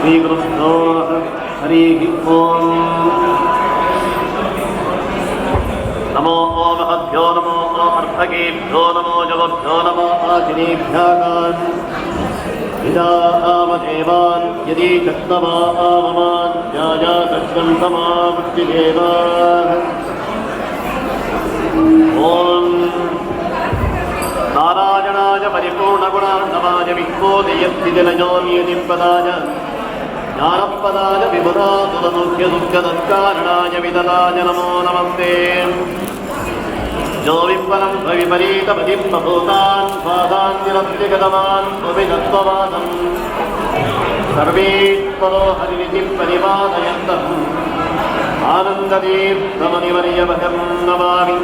श्रीगुरुभ्यो हरिः ओम् नमो महद्भ्यो नमो अर्थकेभ्यो नमो जगभ्यो नमो आशिनेभ्यागान् विदामदेवान् यदि शक्तमाममान् यायासत्यं समावृत्तिदेवाः ॐ नारायणाय परिपूर्णगुणार्णवाय विश्वोदयस्थितिलयोनियतिपदाय ज्ञानपदाय विबुधासुरमुख्यदुःखदत्कारणाय विददाय नमो नमस्ते जो विफलं विपरीतपदिं प्रभूतान् स्वादान् निरस्यगतवान् सुविदत्ववादम् सर्वेश्वरो हरिनिधिं परिपालयन्तम् आनन्ददीप्तमनिवर्यवहं नमामि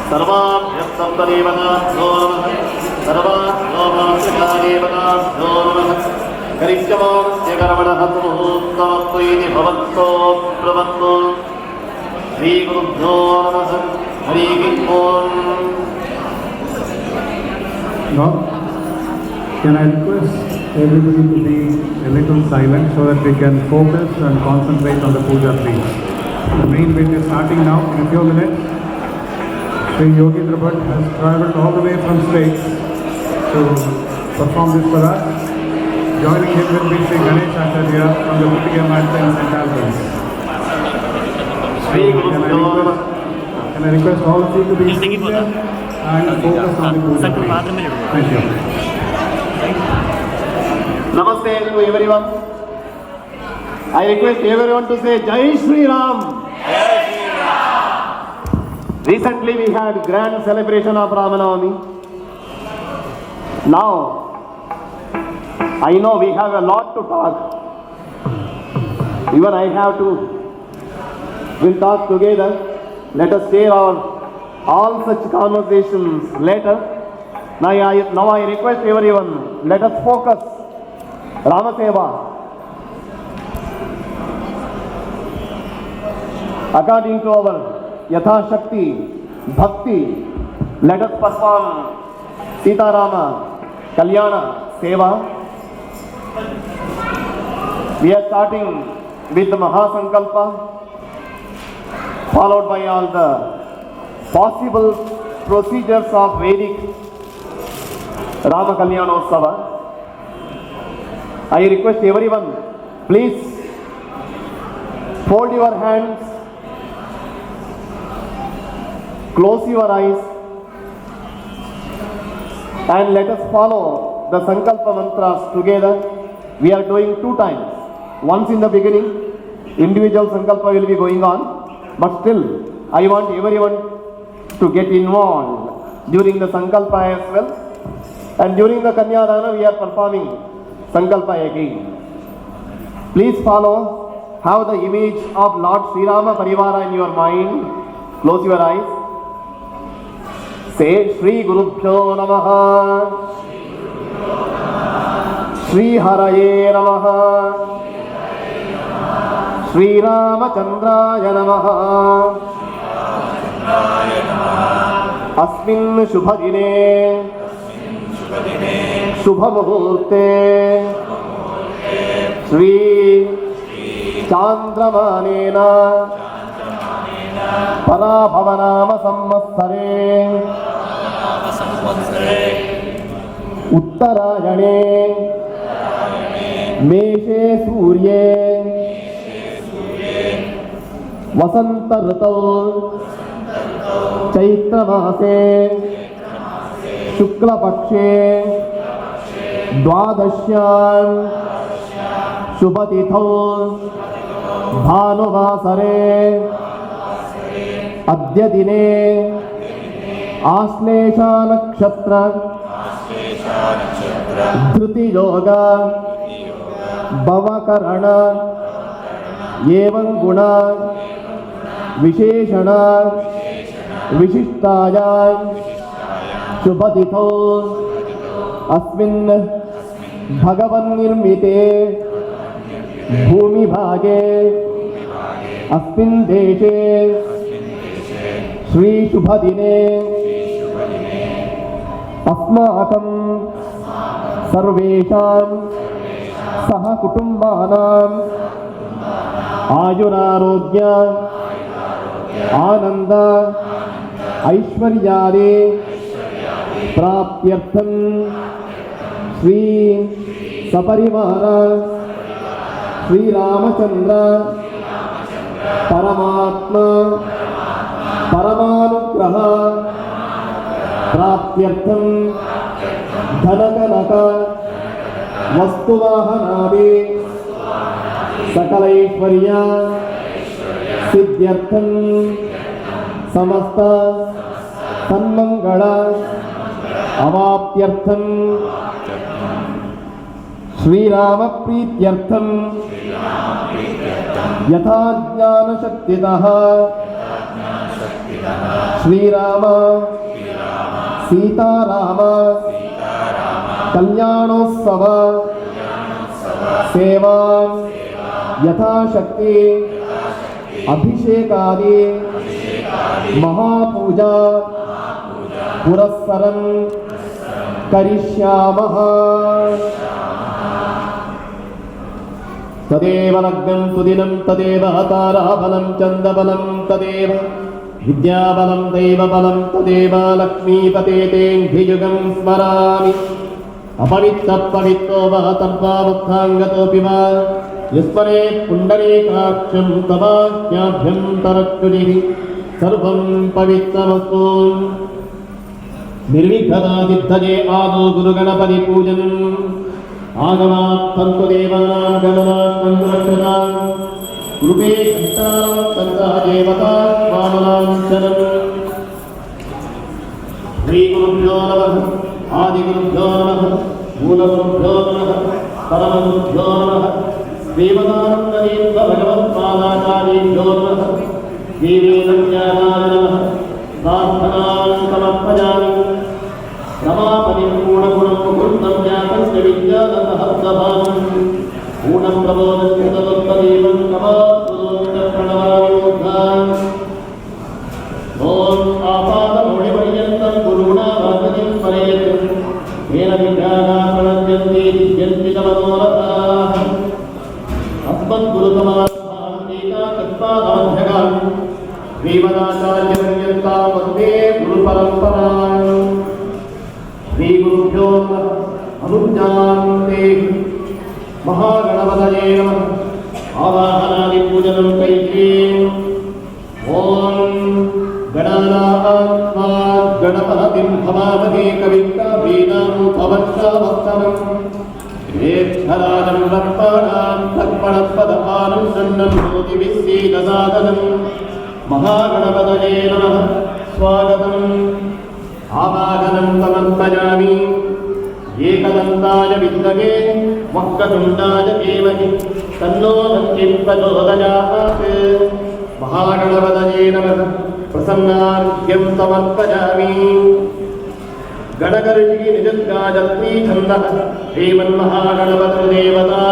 सर्वाभ्यस्तदेवताभ्यो नमः सर्वाभ्योमादेवताभ्यो नमः करिष्यमाणस्य कर्मणः मुहूर्तमस्तु इति भवन्तो ब्रुवन्तु श्रीगुरुभ्यो नमः हरिः ओम्. Now, can I request everybody to be a little silent so that we can focus and concentrate on the puja, please. The main bit is starting now in a few minutes. Sri Yogendra Bhatt has travelled all the way from states to perform this for us. Joining him will be Sri Ganesh Acharya from the Muttaya Matta in St. Albans. Can I request all of you to be seated and focus on the puja, please. Thank you. Namaste to everyone. I request everyone to say Jai Shri Ram. Recently we had grand celebration of Ramanavami. Now, I know we have a lot to talk. Even I have to. We'll talk together. Let us share all such conversations later. Now I request everyone, let us focus. Ramaseva. According to our Yatha Shakti, Bhakti, let us perform Sita Rama, Kalyana, Seva. We are starting with the Mahasankalpa, followed by all the possible procedures of Vedic Rama Kalyanotsava. I request everyone, please fold your hands, close your eyes, and let us follow the Sankalpa mantras together. We are doing 2 times. Once in the beginning, individual Sankalpa will be going on, but still I want everyone to get involved during the Sankalpa as well. And during the Kanyadana we are performing Sankalpa again. Please follow, have the image of Lord Sri Rama Parivara in your mind. Close your eyes. Say Shri Gurubhyo Namaha, Shri Haraye Namaha, Shri Ramachandraya Namaha. Asmin Shubhadine Shubhamuhurte Shri Chandramanena Parabhavanama Samvatsare Uttarayane Meshe Surye Vasanta Ritau Chaitra Mase Shukla Pakshe Dwadashyan Shubhatithau Bhanuvasare Adya Dine Aslesha Nakshatra Dhruti Yoga Bhavakarana Yevan Guna Visheshana Vishishtaya Shubhatithau Asmin Bhagavan Nirmite Bhumi Bhage Asmin Deshe Shri Shubhadine अस्माकं सर्वेषां सह कुटुम्बानाम् आयुरारोग्य आनंद ऐश्वर्यादि प्राप्त्यर्थं श्री सपरिवार श्रीरामचंद्र परमात्मा परमानुग्रह प्राप्त्यर्थं धनकनक वस्तुवाहनादि सकलैश्वर्य सिद्ध्यर्थं समस्त सन्मंगल अवाप्त्यर्थं श्रीराम प्रीत्यर्थं यथा ज्ञानशक्तितः श्रीराम सीताराम कल्याणोत्सव सेवा यथाशक्ति अभिषेकादि महापूजा पुरस्सरं करिष्यामः। तदेव लग्नं सुदिनं तदेव ताराबलं चन्द्रबलं तदेव विद्याबलं दैवबलं तदेव लक्ष्मीपते तेऽङ्घ्रियुगं स्मरामि। अपवित्रपवित्रो वा तद्वामुत्थाङ्गतोऽपि वा यस्मरे पुण्डरीकाक्षं तवाज्ञाभ्यन्तरच्युतिः सर्वं पवित्रमस्तु। निर्विघ्नतासिद्धये आदौ गुरुगणपति पूजनम् आगमात् सन्तु देवानां गमनात् सन्तु रक्षताम् कृपे घण्टां सन्ता देवता वामनाञ्चनम्। श्रीगुरुभ्यो नमः आदिगुरुभ्यो नमः मूलगुरुभ्यो नमः परमगुरुभ्यो नमः देवतानन्दतीर्थ भगवत्पादाचार्येभ्यो नमः देवेन्द्रज्ञानाय नमः। प्रार्थनां समर्पयामि। रमापतिं पूर्णगुणं मुकुन्दं व्यापस्य विद्यादसहस्रभावं पूर्णं प्रबोधस्य तदुत्तदेवं प्रणवायोद्धाम्। ॐ आपादमौलिपर्यन्तं गुरूणावाक्यं स्मरेत् येन विघ्नाः प्रणश्यन्ति सिद्ध्यन्ति च मनोरथाः। अस्मद्गुरुसमारम्भाम् एकादशपादाभ्यगाम् श्रीमदाचार्यपर्यन्तां वन्दे गुरुपरम्पराम्। श्रीगुरुभ्यो नमः। अनुज्ञान्ते महागणपतये नमः। आवाहनादिपूजनं कैक्रीम्। ॐ गणानां गणपतिं भवामहे कविं कवीनामुपवक्षावक्षरम् ज्येष्ठराजं लक्ष्मणां लक्ष्मणपदपानं शन्नं ज्योतिविश्रीदसादनं। महागणपतये नमः। स्वागतम्। आवाहनं समर्पयामि। एकदन्ताय विद्महे वक्रतुण्डाय धीमहि तन्नो दन्तिः प्रचोदयात्। महागणपतये नमः। प्रसन्नार्घ्यं समर्पयामि। गणकर्षि निजद्गायत्री छन्दः श्रीमन्महागणपतिर्देवता।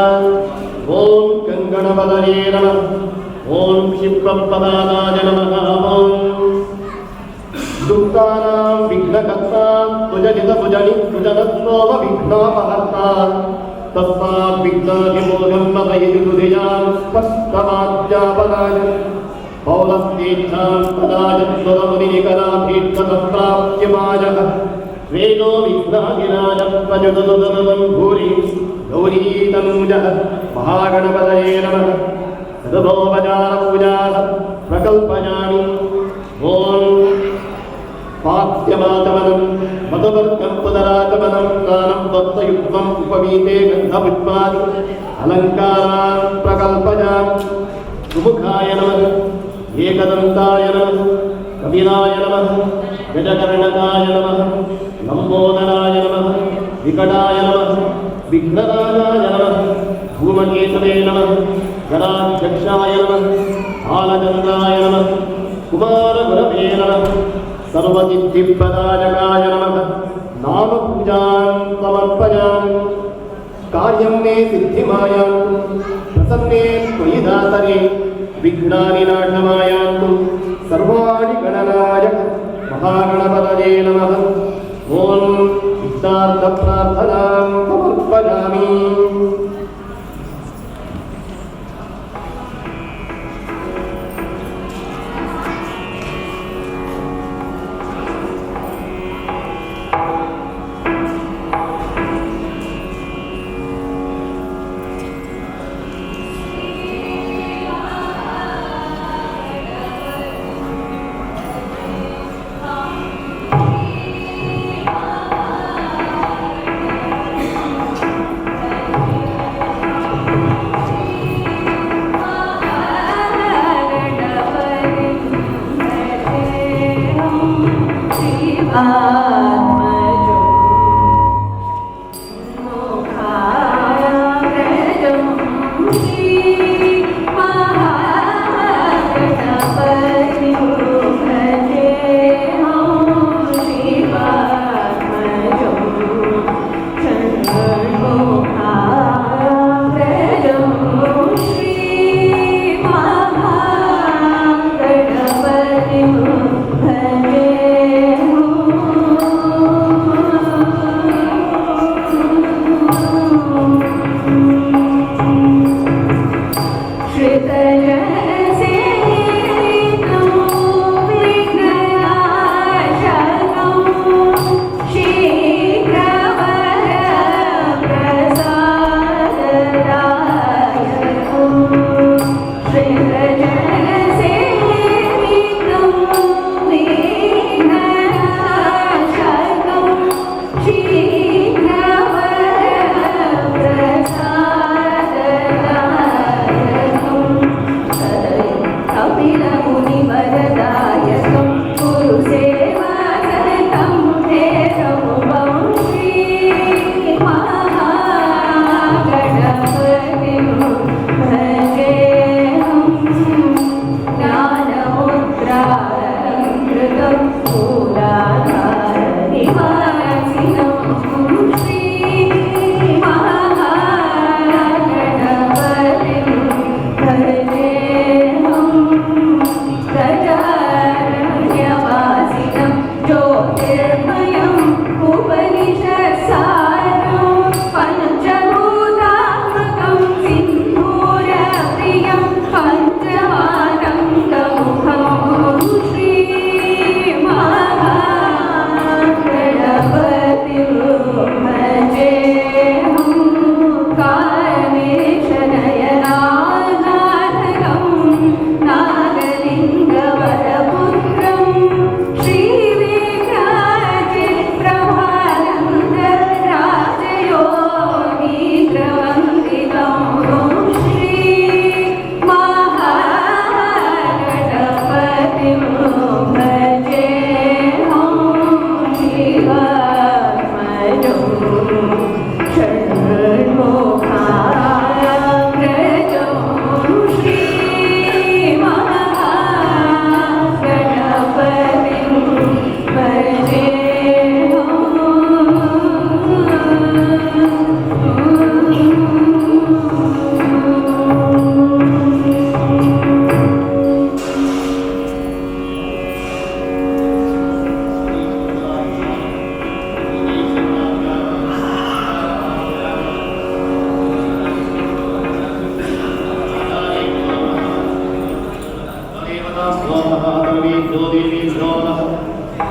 ॐ गङ्गणपतये नमः। ॐ क्षिप्रपदाय नमः। ॐ दुःखानां विघ्नकर्तां तुजनितभुजनित्तुजनस्रोम विघ्नापहर्तां तस्मात् विघ्नाधिमोघं नमयति हृदयां स्पष्टमाज्ञापनाय। पौलस्तीर्थां तदाजत्वरमुनिकराभीष्टसम्प्राप्त्यमायः वेदो विघ्नाधिराज प्रजगदुदनं भूरि गौरीतनूजः। महागणपतये नमः। सदभोपचारपूजाः प्रकल्पयामि। ॐ पाद्यमाचमनं मधुवर्कं पुनरागमनं स्नानं भक्तयुग्मम् उपवीते गन्धपुष्पादि अलङ्कारान् प्रकल्पयामि। सुमुखाय नमः। एकदन्ताय नमः। कपिलाय नमः। गजकर्णकाय नमः। लम्बोदराय नमः। विकटाय नमः। विघ्नराजाय नमः। धूमकेतवे नमः। गणाध्यक्षाय नमः। बालचन्द्राय नमः। कुमारगुरवे नमः। सर्वसिद्धिप्रदायकाय नमः। नामपूजां समर्पयामि। कार्यं मे सिद्धिमायान्तु प्रसन्ने त्वयि दातरे विघ्नानि नाशमायान्तु सर्वाणि गणनायक। महागणपतये नमः। ಓಂ ಇಷ್ಟಾರ್ಥ ಪ್ರಾರ್ಥನಾಂ ಸಮರ್ಪಯಾಮಿ.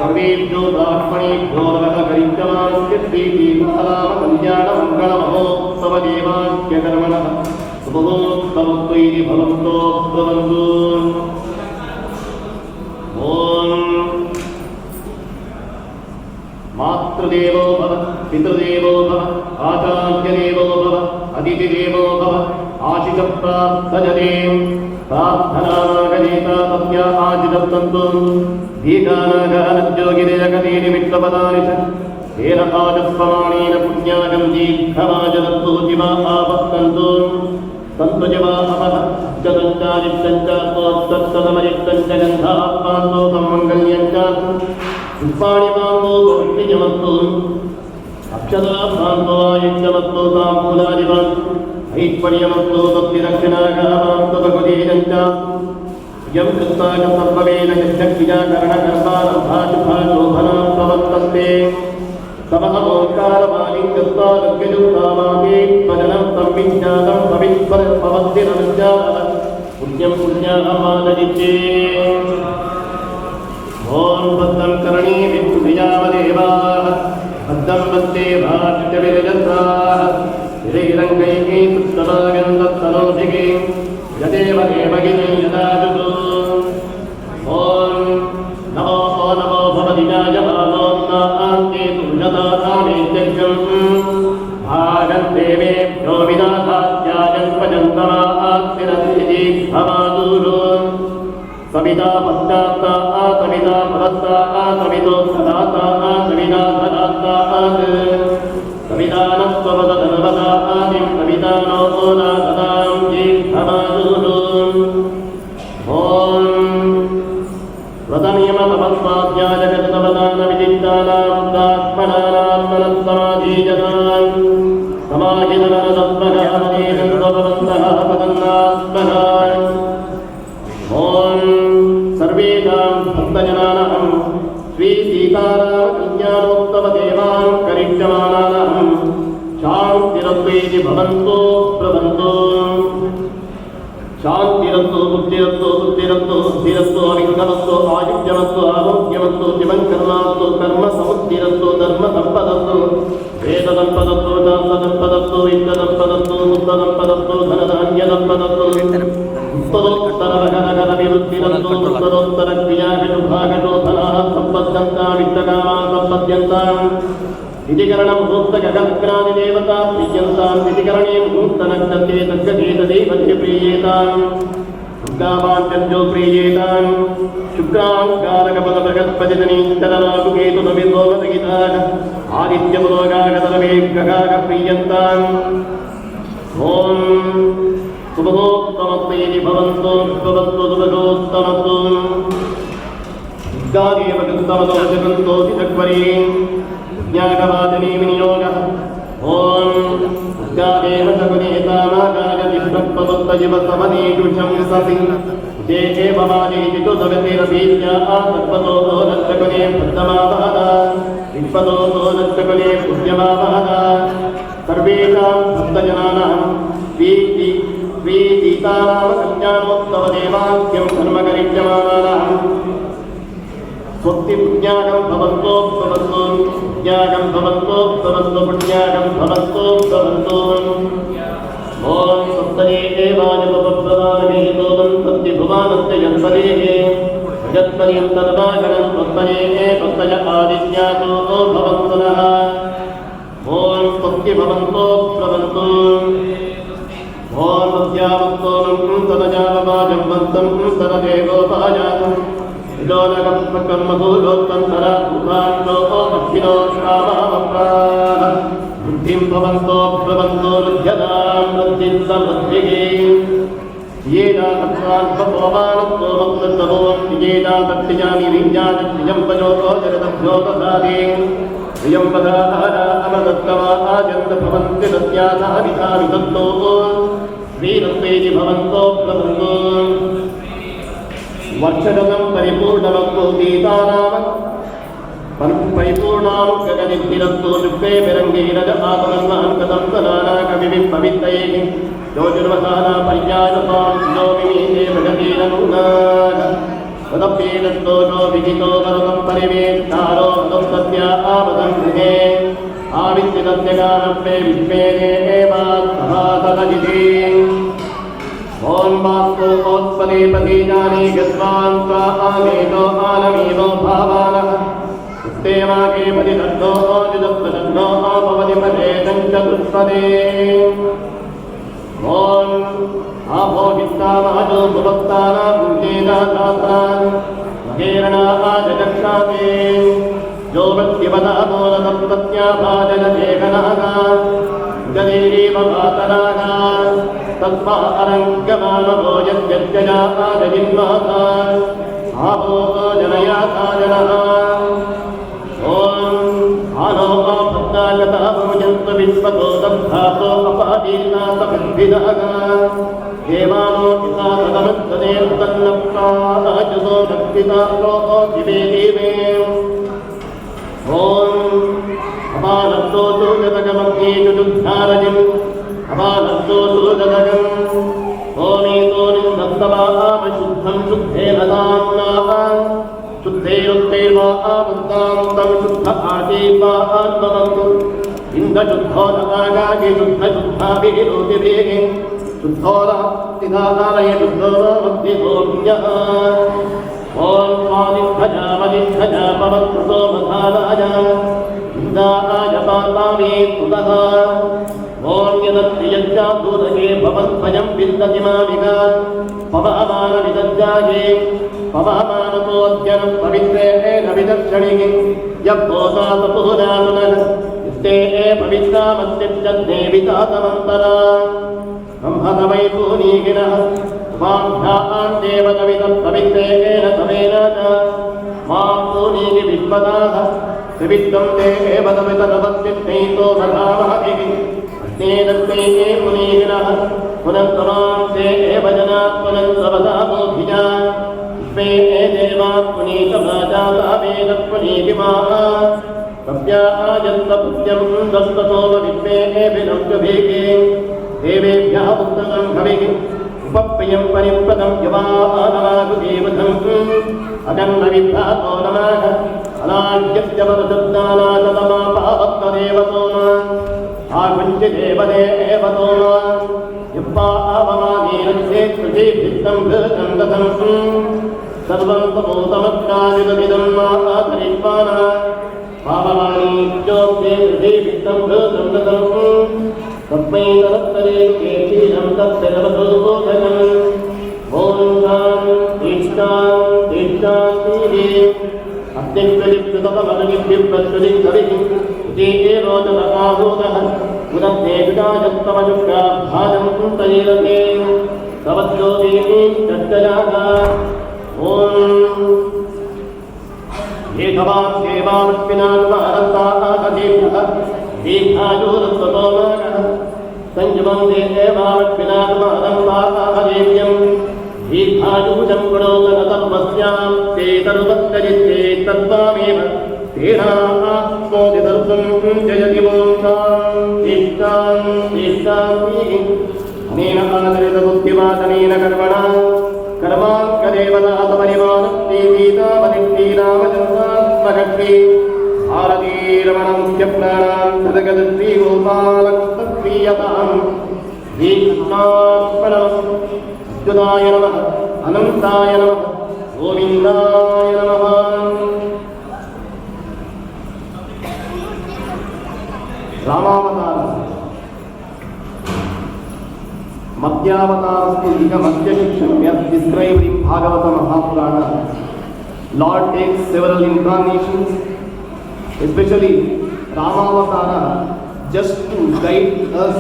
सर्वेभ्यो ब्राह्मणेभ्यो नमः गरिष्यमास्य श्रीदीपालामकल्याणमङ्गलमहोत्सवदेवाख्यकर्मणः शुभोत्तमत्वैरि भवन्तो भवन्तु। ॐ मातृदेवो भव पितृदेवो भव आचार्यदेवो भव अतिथिदेवो भव आशिषप्रार्थयते प्रार्थनानागजेता तस्या आजितन्तु दीर्घानागानज्योगिरेकदीनि वित्तपदानि च तेन आजस्वमाणेन पुण्यागं दीर्घमाजदत्तु जिवा आपस्तन्तु सन्तु जिवा अपः चतुश्चादिष्टञ्च त्वत्तत्सदमजिष्टञ्च गन्धात्मान्तो सम्मङ्गल्यञ्च पुष्पाणि मान्तो भक्तिजमस्तु अक्षदात्मान्तो आयुष्यमस्तु ताम्बूलादिवन्तु ऐश्वर्यमस्तु भक्तिरक्षणागामान्तु भगवतीजञ्च यं कृत्वाच सर्ववेद यज्ञक्रियाकरणकर्तारम्भाशुभाशोभनां प्रवर्तन्ते तमः ओंकारमालिङ्गत्वादग्गजुक्तामागे भजनं तं विज्ञातं भविष्यभवद्दिनविज्ञानः पुण्यं पुण्याहमादजित्ये ॐ भद्रं करणीभिर्भुजामदेवाः भद्रं वन्दे भाष्यविरजन्ताः हिरैरङ्गैः पुष्पमागन्धस्तनोभिः यदेव देवगिने यदाजुः ॐ नमो भवति जायमानोन्नान्ते तुषदामेत्यक्षम् भागन्देवेभ्यो विनाशात्याजन्पजन्तमास्तिरन्ति भवादूरो सविता पश्चात्ता सविता परस्ता सवितोत्तदाता सविता धनात्ता सवितानस्वपदधनवता आदिं सवितानो नाददां ये भवादूरो ॐ व्रतनियमतपस्वाध्यायजगतवदानविदिष्टानां दात्मनानां मनस्समाधीजनां समाहितनरसत्त्वगामदेहन्त्वभवन्तः पदन्नात्मनां ॐ सर्वेषां भक्तजनानां श्रीसीतारामकल्याणोत्तमदेवां करिष्यमाणानां शान्तिरत्वेति भवन्तो प्रभन्तो शांतिरत्तो बुद्धिरत्तो बुद्धिरत्तो बुद्धिरत्तो अविघ्नमत्तो आयुष्यमत्तो आरोग्यमत्तो शिवङ्कर्मात्तो कर्म समुद्धिरत्तो धर्म संपदत्तो वेद संपदत्तो दान संपदत्तो विद्या संपदत्तो मुक्त संपदत्तो धनधान्य संपदत्तो उत्तरोत्तरगणगणविवृद्धिरत्तो उत्तरोत्तरक्रियाभिषुभागतो धनाः सम्पद्यन्ता वित्तकामा सम्पद्यन्ताम् विधिकरणं मुहूर्तगगनग्रादिदेवता प्रीयन्तां विधिकरणे मुहूर्तनक्षत्रे तद्गतेतदेवते प्रीयेतां दुर्गावाञ्चन्यो प्रीयेतां शुक्राङ्कारकपदभगत्पजनीन्तरराकुकेतुनविद्वोमतगिताः आदित्यपुरोगागतरवेग्गगाग प्रीयन्ताम् ॐ सुभगोत्तमत्वेति भवन्तो भवन्तु सुभगोत्तमत्वं दुर्गादेव कृत्तमतो जगन्तो चिदक्वरी ज्ञानवादने विनियोगः ॐ गादेव सगुणेतामागायतिष्ठत्वदत्तजिवसमनेषु शंससि जे एवमादेजितु सवितिरभीत्या आतत्पतो नष्टकुले भद्रमावहद विश्वतो नष्टकुले पुण्यमावहद सर्वेषां भक्तजनानां श्रीसीतारामकल्याणोत्सवदेवाख्यं धर्मकरिष्यमाणानां स्वस्ति पुण्यागं भवन्तो भवन्तु पुण्यागं भवन्तो भवन्तु पुण्यागं भवन्तो भवन्तु ॐ सप्तये एवाजपप्रदानमेहितोदं सत्यभुवानस्य जन्मदेः जगत्पर्यन्तर्वागणं सप्तये सप्तय आदित्यातो भवन्तु नः ॐ सत्य भवन्तो भवन्तु ॐ मध्यावन्तोनं तदजाववाजं वन्तं तददेवोपाजातम् कर्मभूलोत्तन्तराभूतान्नो अक्षिणो श्रावामप्राः बुद्धिं भवन्तो भवन्तो लुध्यतां बुद्धिं समृद्धिः येनात्मात्मभवानत्तो वक्तृतभोक्ति येनातत्तिजानि विज्ञानत्रिजं पजोतो जगदभ्योतसादे प्रियं पदाहारा अमदत्तमा आजन्त भवन्ति तस्यासाविधानि दत्तो श्रीरत्वेति भवन्तो भवन्तो वर्षगतं परिपूर्णवक्तो गीतानाम परिपूर्णां गगनिधिरत्तो शुक्ले विरङ्गेरज आत्मन्नां कथं सदाना कविभिः पवित्रये ज्योतिर्वसाना पर्यायसां योगिनीते भगतीरनुनाः तदप्येतद्दोषो विहितो वरदं परिवेष्टारो मदं सत्या आवदं गृहे आविश्चितस्य गानप्ये विश्वे देवात्महासदजिते ॐ वास्तु ओत्पदे पदीजानि गत्वान् त्वा आमेतो आनमीनो भावानः उत्तेमागे पदिदग्धो ओजिदत्तदग्धो भवति पदे दञ्चतुष्पदे ॐ आभोगित्तामहजो भुवत्ताना भुञ्जेदातान् महेरणा आजचक्षाते यो वृत्तिवदा बोलसप्तत्याभाजनचेकनागा गदेरीव मातरागा तस्मा अरङ्गमानभो यद्यज्जया आजजिन्माता आपो जनयाता जनः ॐ आनो आपत्तागता भोजन्तु विश्वतो दब्धातो अपादीना सपद्भिदागा देवानो पिता तदमस्तदेवतन्नप्तादजसो नक्तिता लो दिवे देवे ॐ अपानस्तोतु जतकमग्नेषु जुद्धारजिम् अपानस्तोतु जतकम् ओमेतोनिन्दस्तवाम शुद्धं शुद्धेन दाम्नाः शुद्धैरुक्तैर्वामुक्तान्तं शुद्ध आजीवान्वन्तु इन्दशुद्धो नकागागे शुद्धशुद्धाभिरोतिभिः शुद्धो तिदाहारय शुद्धो मध्यभूम्यः ॐ स्वादिष्ठजामदिष्ठजा पवत्कृतो मधाराय इन्दाय पातामे तुलः ॐ यदत्रियज्जातूरगे भवद्भयं विन्दति मामिका पवमानविदज्जाये पवमानतोऽद्यनं पवित्रेण विदर्शणिः यब्बोधातपुरानुनः युक्ते पवित्रामस्तिष्ठद्देवितातमन्तरा ब्रह्मतमै पूनीगिनः उपाभ्याम् देवतविदं पवित्रेण तमेन च मां पूनीगि विश्वदाः त्रिविद्धं देवतविदनवत्तिष्ठैतो मधामहभिः अस्नेदत्ते पुनीगिनः पुनन्तमां ते एव जनात् पुनन्तवदामोभिजा विश्वे देवात् पुनीतमाजाता वेदपुनीतिमाः कव्याजन्तपुत्यं दस्ततोम विश्वे विनम्यभेगे देवेभ्यः उत्तमं हविः उपप्रियं परिप्रदं यवानमागुदेवधम् अगन्नविभ्रातो नमः अनाज्यस्य वरशब्दानाततमापावत्तदेवतो आकुञ्चिदेवदेवतो यप्पावमानीरस्ये कृषिभित्तं भृतं दतं सर्वं तमोतमत्काजिदमिदं माधरिष्वाना पावमानीच्योक्ते कृषिभित्तं भृतं दतं तस्मै तदत्तरे केशीलं तत्सर्वभूतकम् ॐ शान्तिः अस्तित्वलिप्ततमगनिभ्युप्रश्रुतिकविः उदीये रोचनकाभूतः उदत्ते विदायस्तवशुक्राभाजं तैरते तवज्योतिः चर्चयागा ॐ एकवान् देवावत्पिनान्महरन्ताः दीर्घायुरस्वतोमागः संयुमं देवावत्पिनान्महरन्ताः देव्यं दीर्घायुजं गुणोदनतर्वस्यां ते तरुवत्तरिते तत्त्वामेव तेनात्मोदिदर्शं जयति मोक्षान्तिष्ठान्तिः अनेन आदरितबुद्धिवादनेन कर्मणा कर्माङ्कदेवतापरिमाणस्तीतावदिष्टीनामजन्मात्मकत्वे भारतीरमणमुख्यप्राणां सदगदश्रीगोपालकृतक्रियतां श्रीकृष्णार्पणमस्तुदाय नमः अनन्ताय नमः गोविन्दाय नमः रामावतार मध्यावतारस्तु इह मध्यशिक्षण described in Bhagavata Mahapurana. Lord takes several incarnations, especially Ramavatara, just to guide us,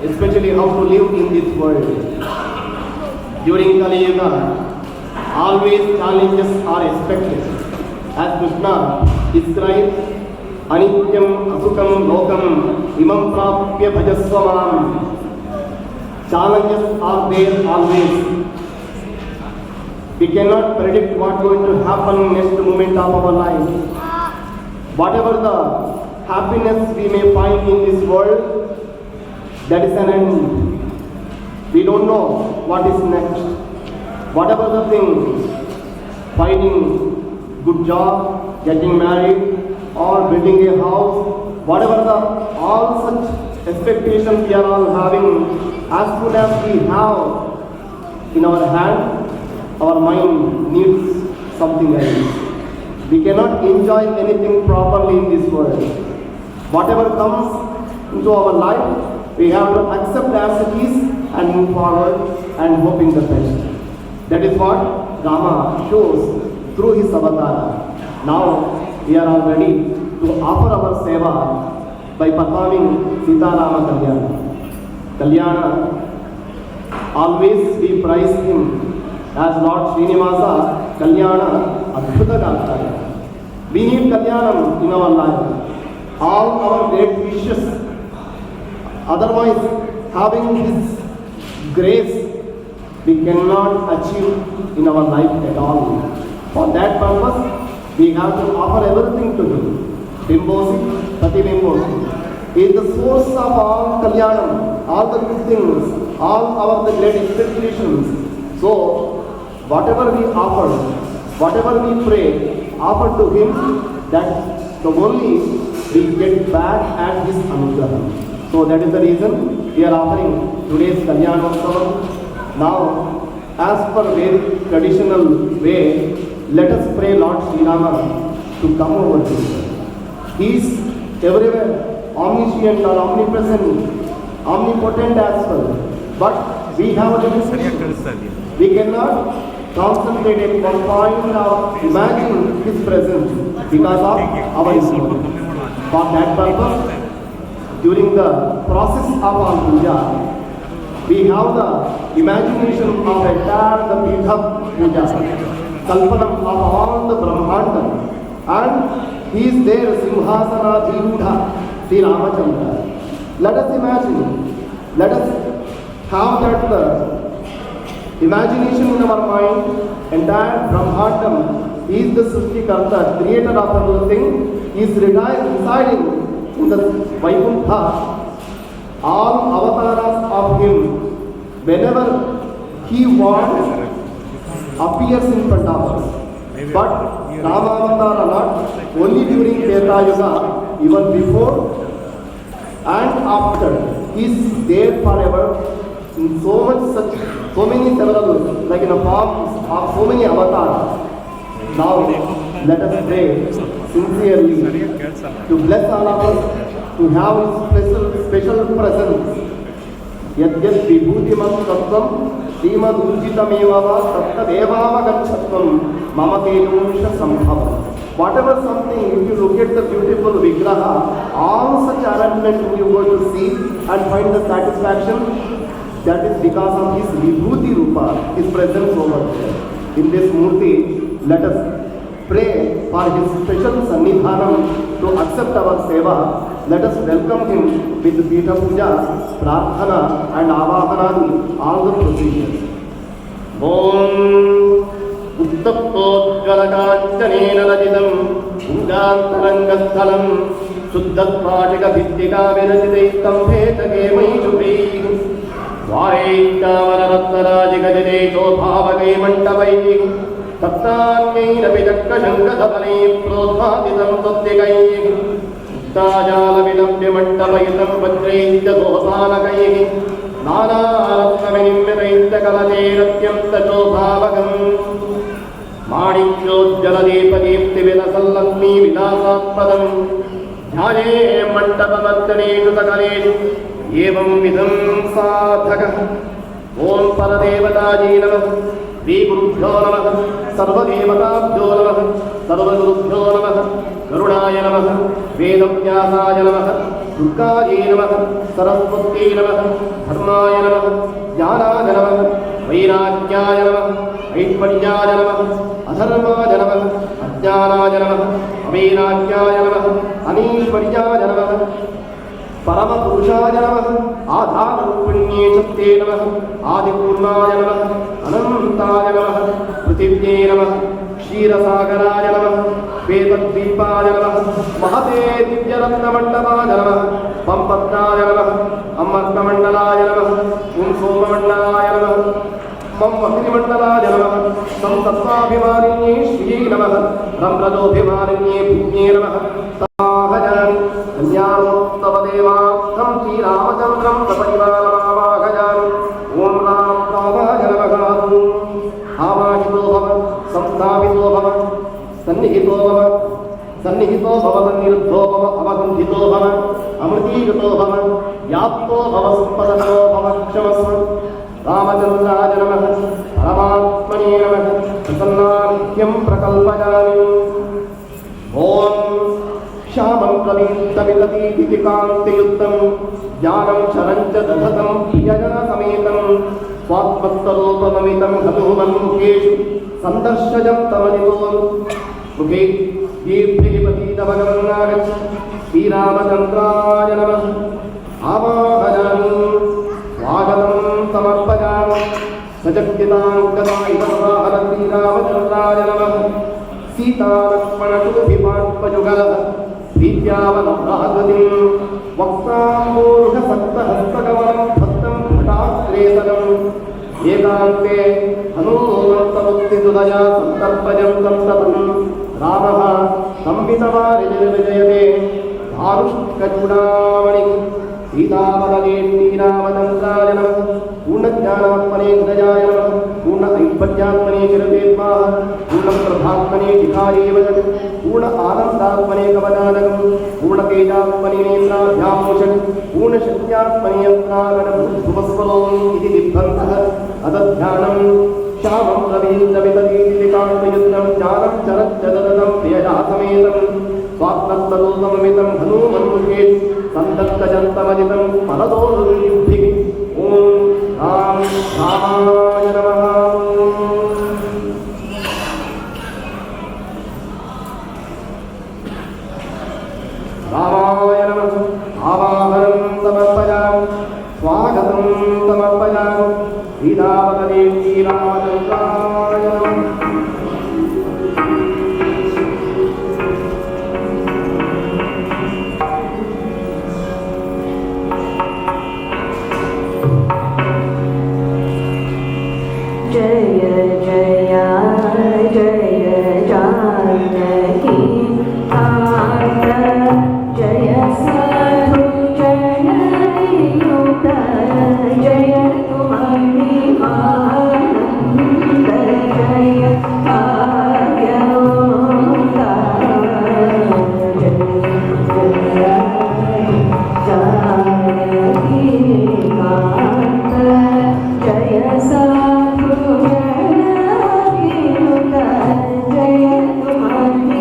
especially how to live in this world. During Kali Yuga, always challenges are expected. As Krishna describes, Anityam Asukam Lokam Imam Prapya Bhajaswamam. Challenges are there always. We cannot predict what is going to happen next moment of our life. Whatever the happiness we may find in this world, that is an end. We don't know what is next. Whatever the things, finding good job, getting married, or building a house, whatever the all such expectations we are all having, as soon as we have in our hand, our mind needs something else. We cannot enjoy anything properly in this world. Whatever comes into our life, we have to accept as it is and move forward and hoping the best. That is what Rama shows through his avatar. Now we are all ready to offer our seva by performing Sita Rama Kalyana. Kalyana, always we praise him as Lord Srinivasa Kalyana Adbhuta Gantara. We need Kalyanam in our life. All our great wishes, otherwise having his grace, we cannot achieve in our life at all. For that purpose, we have to offer everything to him. Bimbosi, Patibimbosi, is the source of all Kalyanam, all the good things, all our the great expectations. So, whatever we offer, whatever we pray, offer to Him, that the only we get back at His Anugraham. So that is the reason we are offering today's Kalyanotsavam. Now, as per Vedic traditional way, let us pray Lord Sri Rama to come over to us. He is everywhere, omniscient or omnipresent, omnipotent as well. But we have a limitation. We cannot concentrate at one point or imagine His presence because of our ignorance. For that purpose, during the process of our puja, we have the imagination of entire the Pitha puja, Kalpanam of all the Brahmanda, and He is there, Simhasana Dhirudha, Sri Ramachandra. Let us imagine, let us have that imagination in our mind, entire Brahmandam, He is the Srishtikarta, creator of everything, He is residing in the Vaikuntha. All avatars of Him, whenever He wants, appears in front of us. But Rama Avatara not only during Treta Yuga, even before and after, He is there forever in so many several, like in a forms of so many avatars. Now let us pray sincerely to bless all of us, to have His special presence. Yadyat vibhutimam tattvam Srimad Ujjitamevava Tattadevava Gachatvam Mama Tejusha Sambhava. Whatever something, if you look at the beautiful Vigraha, all such arrangement you go to see and find the satisfaction, that is because of His Vibhuti Rupa, His presence over there. In this Murti, let us pray for His special Sannidhanam to accept our seva. Let us welcome Him with Pitha Puja, Prarthana and Avahanani, all the procedures. Om Uttapodgalakanchanena Rajitam Undantarangastalam Suddhatpatika Bhittika Vinajitaitam Bhetake Maishubhi Vareikkamararattarajikajite Shobhavakai Mantapai Tattanyaina Pijakkashankadapane Prodhatitam Tattikai Tajalavinampya Mantapayitam Vajraitya Dosanakaihi Nanaratnaminimmiraitya Kalateeratyam Tajobhavakam Manikyoজ্jaladeepadipti Vilasallamni Vilasatpadam Dhyaye Mantapamattane Sakalesu Evam Vidam Sadhakah Om Paradevataji Namah Shri Gurubhyo Namah Sarvadevatabhyo Namah Sarvagurubhyo Namah Karunaya Namah Vedavyasaya Namah Durgaye Namah Saraswati Namah Dharmaya Namah Jnanaya Namah Vairagyaya Namah Aishwaryaya Namah Adharmaya Namah Ajnanaya Namah Avairagyaya Namah Anishwaryaya Namah Parama Purushaya Namah Adhararupiण्ये Shakte Namah Adikurmaya Namah Anantaya Namah Prithivye Namah Kshiirasagaraya Namah Vedadvipaya Namah Mahate Divyaratnamandapaya Namah Pampatraya Namah Ammartamandalaya Namah Somamandalaya Namah Mammakrimandalaya Namah Samtattvabhimaninye Shriye Namah Ramradobhimaninye Bhumye Namah Tahajani Kanyanottavadevaktham Sri Ramachandram Saparivaramavahajani Om Ram Ramaya Namah Avashito Bhava Samsthavito Bhava Sannihito Bhava Sannihito Bhava Sannirudho Bhava Avasandhito Bhava Amritigato Bhava Yapto Bhava Sampadano Bhava Kshamasva Ramachandraja Namah Paramatmane Namah Prasannamithyam Prakalpajani Om Shyamam Kavindamilati Ditikantiyuttam Jnanam Charancha Dadhatam Priyajana Sametam Swatmattarupamamitam Hanuman Mukeshu Sandarshajam Tamadivon Muke Yebhigipatita Bhagavanagach Sri Ramachandraja Namah Avahajani Swagatam Samarpajami Sajaktitam Gadaidavahara Sri Ramachandraja Namah Sita Lakshmana Shubhimatpajugala Sita विद्यावनभागतिं वक्ताम्बोरुहसक्तहस्तकमलं भक्तं हठात्रेतनम् एकान्ते हनूमन्तमुक्तिसुदया सन्तर्पयं सन्ततं रामः संवितवारिजयते धारुष्कचूडामणिं सीतावदने श्रीरामचन्द्राय नमः पूर्णज्ञानात्मने हृदयाय नमः पूर्ण ऐश्वर्यात्मने शिरसे स्वाहा पूर्णप्रभात्मने शिखायै वदत् पूर्ण आनन्दात्मने कवचानकं पूर्णतेजात्मने नेत्राभ्यामोषन् पूर्णशक्त्यात्मने यत्रागणभुवस्वलोम् इति दिग्बन्धः अदध्यानं श्यामं रवीन्द्रमितदीतिकान्तयुद्धं ज्ञानं चरच्चदतं प्रियजासमेतं स्वात्मस्तदोतममितं हनूमन्मुखे सन्दत्तजन्तमजितं फलदोरुयुभिः ॐ राम रामाय नमः रामाय नमः आवाहनं समर्पयामि स्वागतं समर्पयामि सीतावदने श्रीरामचन्द्राय नमः जय जय जय जानकी कान्त जय साधु जनयुक्त जय तुम्हारी आनंद जय भाग्यवंत जय जय जानकी कान्त जय साधु जय तुम्हारी आनंद जय भाग्यवंत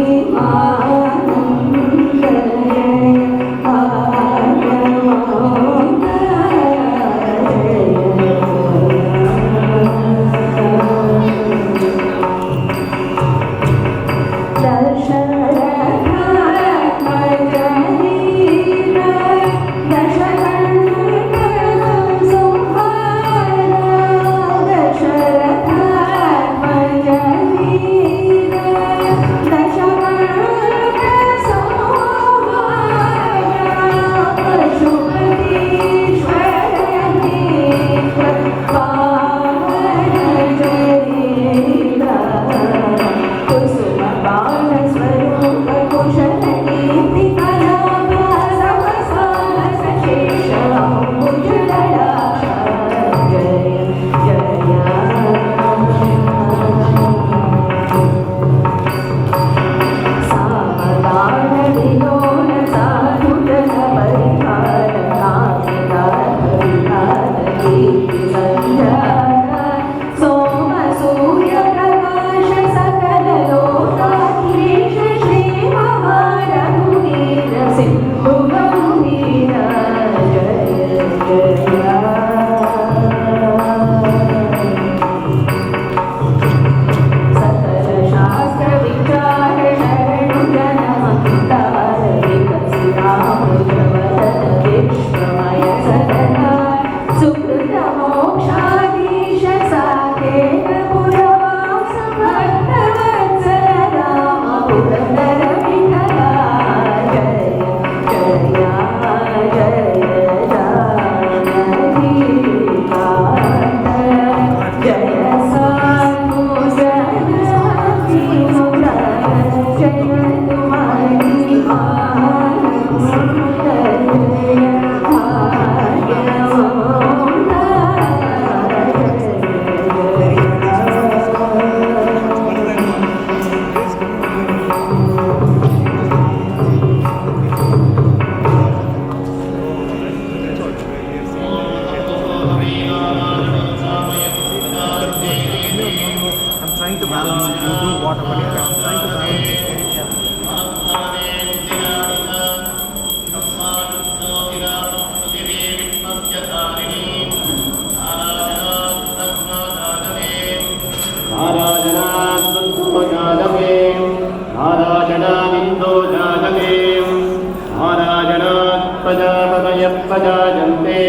प्रजायन्ते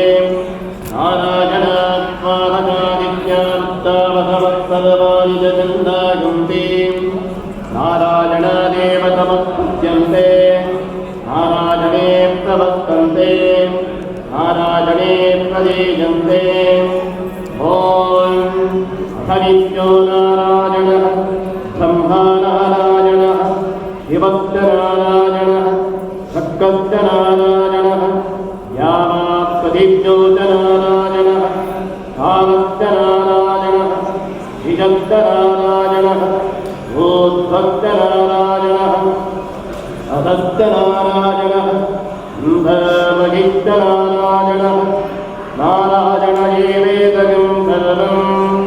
नारायणात्मादित्यावसवत्सर्वाणि चन्दायुन्ते नारायणादेव तमः पूज्यन्ते प्रतीयन्ते ॐ हरिश्चो नारायणः ब्रह्मा नारायणः शिवश्च नारायणः शक्कश्च नारायणः यामात्प्रदीप्यो च नारायणः कालश्च नारायणः ईशश्च नारायणः ऊर्ध्वश्च नारायणः अधश्च नारायणः बहिश्च नारायणः नारायण एवेदगं सर्वम्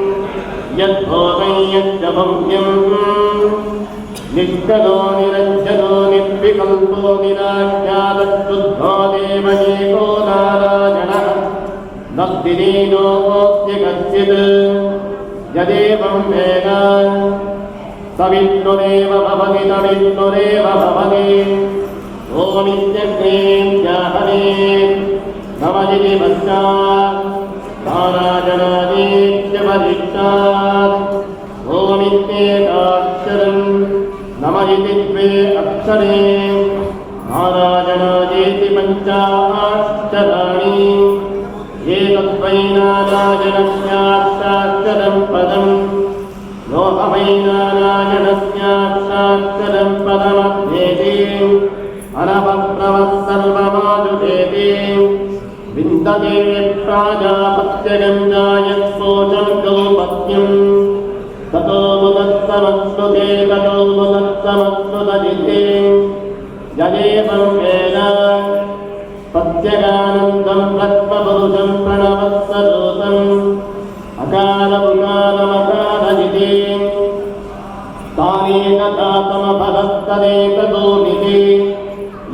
यद्भोगं यच्च भव्यम् निष्कलो निरञ्जनो निर्विकल्पो निराख्यातशुद्धो देवएको नारायणः नस्तिनीनोऽस्य कश्चित् यदेवं वेद स विष्णुरेव भवति न विष्णुरेव भवति ओमित्यग्नीं जाहने नमजिति पश्चात् नारायणादीत्य परिष्टात् ओमित्येकाक्षरम् नमजिति द्वे अक्षरे नारायणादीति पञ्चाक्षराणि एतद्वै नारायणस्याक्षरं पदम् लोकवै नारायणस्याक्षरं पदमभ्येति अनवप्रवः सर्वमाजुषेति विन्दते प्राजापत्यगञ्जायत्पोषं गौपत्यम् ततो मुदत्तमश्नुते ततो मुदत्तमश्नुतजिते यदेवं वेद पत्यगानन्दं ब्रह्मपुरुषं प्रणवत्सरोतम् अकालमुकालमकालजिते तानेकदातमफलस्तदेकदोनिते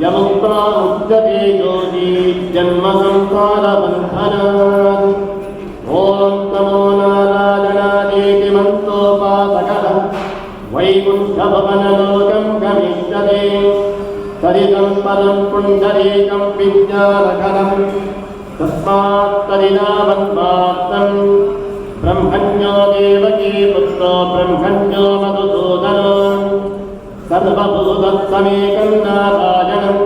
यमुक्ता मुच्यते योगी जन्मसंसारबन्धनात् ॐ तमो नारायणादेति मन्तोपासकः वैकुण्ठभवनलोकं गमिष्यते सरितं परं पुण्डरीकं विज्ञानकरम् तस्मात् तरिदावन्वात्तम् ब्रह्मण्यो देवकी पुत्रो ब्रह्मण्यो मधुसूदनो सर्वभूतत्वमेकं नारायणं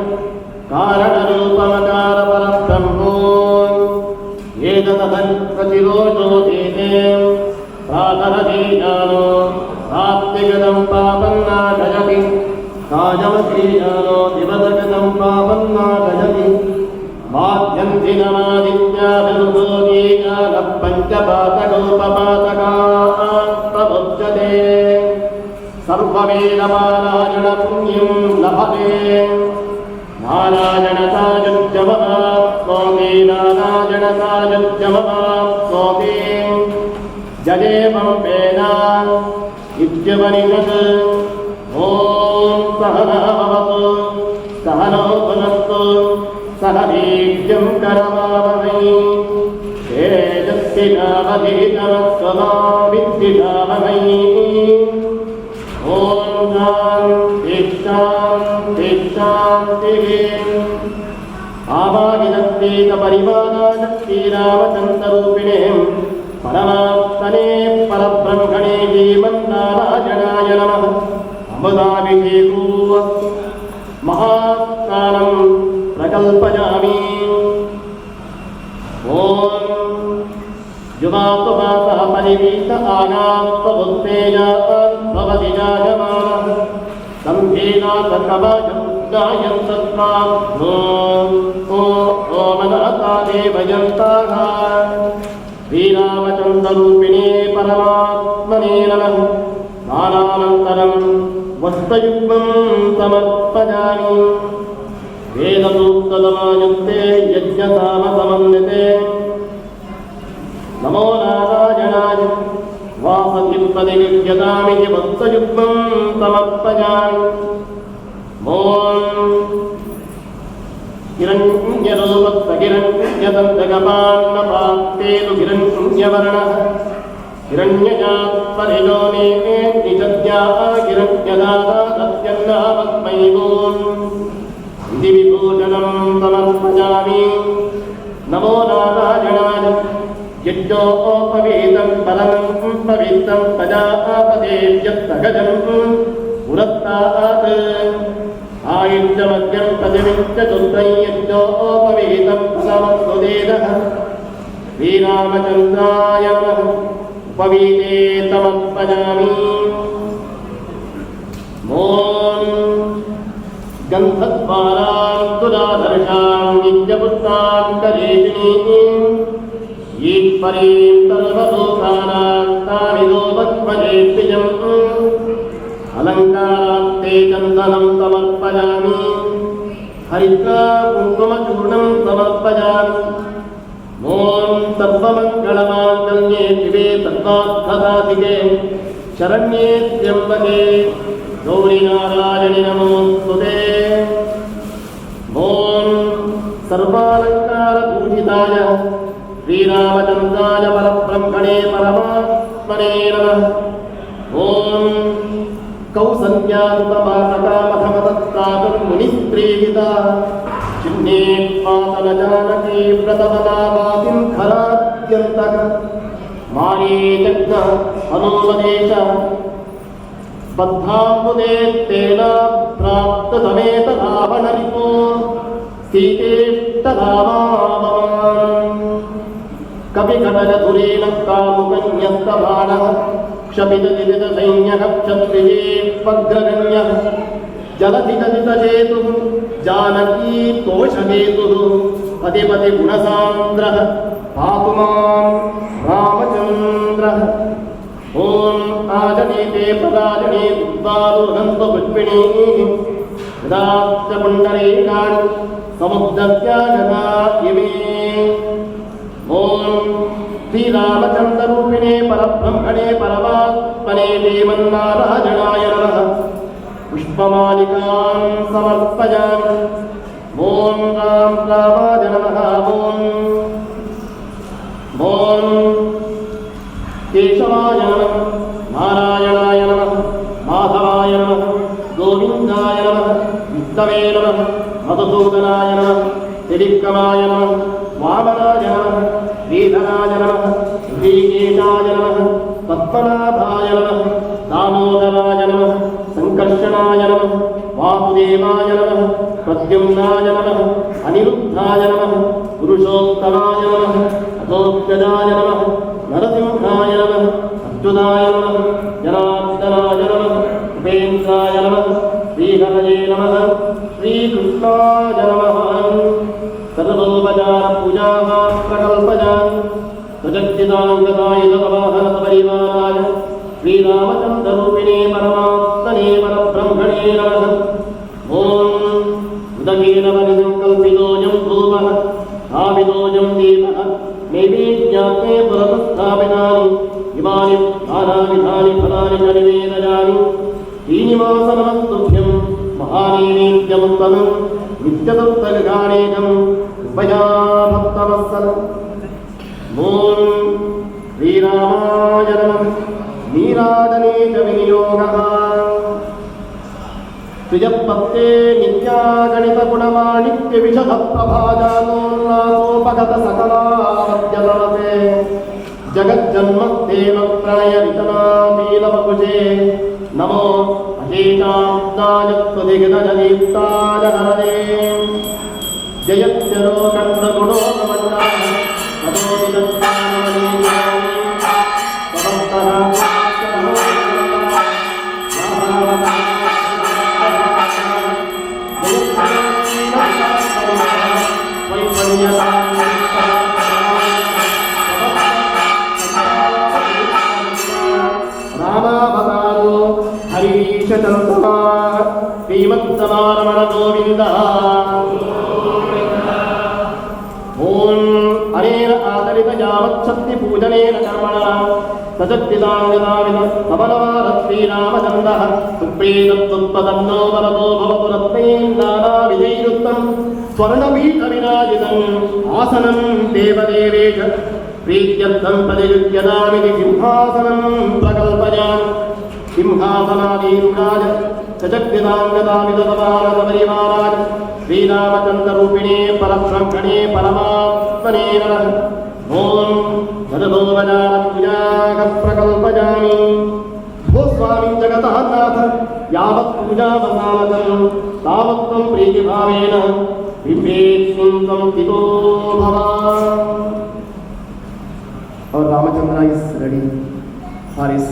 कारणरूपमकारपरब्रह्मो एतदधन्प्रतिरोधोऽधीते प्रातरधीजानो सात्विकदं पापं नाशयति काजमधीजानो दिवसगतं पापं नाशयति माध्यन्तिनमादित्याभिरुभोगीजानः पञ्चपातकोपपातकाः प्रमुच्यते सर्ववेदपारायणपुण्यं लभते नारायणसायुज्यमवाप्नोति नारायणसायुज्यमवाप्नोति यदेवं वेद इत्युपनिषत् ॐ सहनः भवतु सहनौ भुनक्तु सह वीर्यं करवावहै तेजस्विनावधीतमस्त्वमा विद्विषावहै ॐ शान्तिः आवाहिनस्तीतपरिवाराशक्तिरामचन्द्ररूपिणे परमात्मने परब्रह्मणे श्रीमन्नारायणाय नमः अमृताभिषेको महास्नानं प्रकल्पयामि ॐ युवात्मवासः परिवीत आगात्मबुद्धेयात्मभवति जायमानः सम्भेदातकवयुक्तायं सत्त्वात्मो ॐ मनसा देवयन्ताः श्रीरामचन्द्ररूपिणे परमात्मने नमः स्नानानन्तरं वस्त्रयुग्मं समर्पयामि वेदसूक्ततमायुक्ते यज्ञसामसमन्विते नमो नारायणाय वासतिप्रतिगृह्यतामिति वस्त्रयुग्मं समर्पयामि ॐ हिरण्यरूपस्तगिरण्यदन्तगपान्नपात्तेतु हिरण्यवर्णः हिरण्यजात्परिलोने निजद्या हिरण्यदाता तस्यन्नामस्मैवोम् इति विभूषणं समर्पयामि नमो नारायणाय यज्ञोपवीतं परं पवित्रं प्रजापतेभ्यस्तगजं पुरस्तात् आयुष्यमद्यं प्रतिमित्यचतुर्थं यज्ञोपवीतं फलमस्वदेदः श्रीरामचन्द्राय नमः उपवीते तमर्पयामि ॐ गन्धद्वारां तुलादर्शां नित्यपुत्रां करेतिनीं ईश्वरीं सर्वलोकानां तामिदो भक्ष्मजेप्रियम् अलङ्कारान्ते चन्दनं समर्पयामि हरिद्रा कुङ्कुमचूर्णं समर्पयामि ॐ सर्वमङ्गलमाङ्गल्ये शिवे सर्वार्थसाधिके शरण्ये त्र्यम्बके गौरीनारायणि नमोऽस्तुते ॐ सर्वालङ्कारपूजिताय श्रीरामचन्द्राय परब्रह्मणे परमात्मने नमः ॐ कौसल्यानुपमानकामथमतत्तातुर्मुनिस्त्रीहिता चिह्ने पातलजानकी व्रतपदावासिं खराद्यन्तक मारीचग्न हनोपदेश बद्धाम्बुदे तेन प्राप्तसमेत रावणरिपो सीतेष्टधामावमान् कपिकटजधुरेण कामुकन्यस्तबाणः क्षपितजितसैन्यः क्षत्रिये पग्रगण्यः जलधितजितचेतुः जानकी तोषकेतुः पतिपतिगुणसान्द्रः पातु मां रामचन्द्रः ॐ आजनीते पदाजने उद्वारोहन्तपुष्पिणी यदाश्च पुण्डरीकाणि समुद्रस्यागतायिमे ॐ श्रीरामचन्द्ररूपिणे परब्रह्मणे परमात्मने श्रीमन्नारायणाय नमः पुष्पमालिकां समर्पयामि ॐ राम रामाय नमः ॐ केशवाय नमः नारायणाय नमः माधवाय नमः गोविन्दाय नमः विष्णवे नमः मधुसूदनाय नमः त्रिविक्रमाय नमः वामनाय नमः श्रीधराय नमः श्रीकेशाय नमः पद्मनाभाय नमः दामोदराय नमः संकर्षणाय नमः वासुदेवाय नमः प्रद्युम्नाय नमः अनिरुद्धाय नमः पुरुषोत्तमाय नमः अथोक्षजाय नमः नरसिंहाय नमः अच्युताय नमः जनार्दनाय नमः उपेन्द्राय नमः श्रीहरये नमः श्रीकृष्णाय नमः सर्वोपचारपूजाः प्रकल्पयामि सजज्ञिताङ्गदायुधवाहनपरिवाराय श्रीरामचन्द्ररूपिणे परमात्मने परब्रह्मणे नमः ॐ उदकेन परिसङ्कल्पितोऽयं धूपः स्थापितोऽयं दीपः नैवेद्याग्ने पुरतस्थापितानि इमानि नानाविधानि फलानि च निवेदयामि श्रीनिवासनमस्तुभ्यं महानैवेद्यमुत्तमं नित्यतत्त्वगृहाणेकं कृपया भक्तवत्सलम् ॐ श्रीरामाय नमः नीराजने च विनियोगः त्रिजपत्ते नित्यागणितगुणमाणिक्यविशदप्रभाजातोल्लासोपगत सकलावद्यतमते जगज्जन्मस्तेव प्रणयरितनाशीलवपुषे नमो अहेताब्दाय त्वदिगदजदीप्ताय हरणे जयत्यरोकण्डगुणोकमण्डाः रामावतारो हरीशचन्द्रमा श्रीमत्समारमण गोविन्दः ॐ अनेन आदरित यावच्छक्तिपूजनेन कर्मणा सजद्विदाङ्गदाविद कमलवारश्रीरामचन्द्रः सुप्रीतत्वत्पदन्नो वरदो भवतु रत्नैर्नानाविधैरुक्तं स्वर्णपीठविराजितम् आसनं देवदेवेश प्रीत्यर्थं परियुज्यतामिति सिंहासनं प्रकल्पयामि सिंहासनादीरुणाय सजद्विदाङ्गदाविदपरिवाराय श्रीरामचन्द्ररूपिणे परब्रह्मणे परमात्मने नमः ॐ तदभोवजापूजाः प्रकल्पयामि भो स्वामी जगतः नाथ यावत् पूजावसानतं तावत् त्वं प्रीतिभावेन बिम्बेऽस्मिन् त्वं स्थितो भव Maharaj is ready for his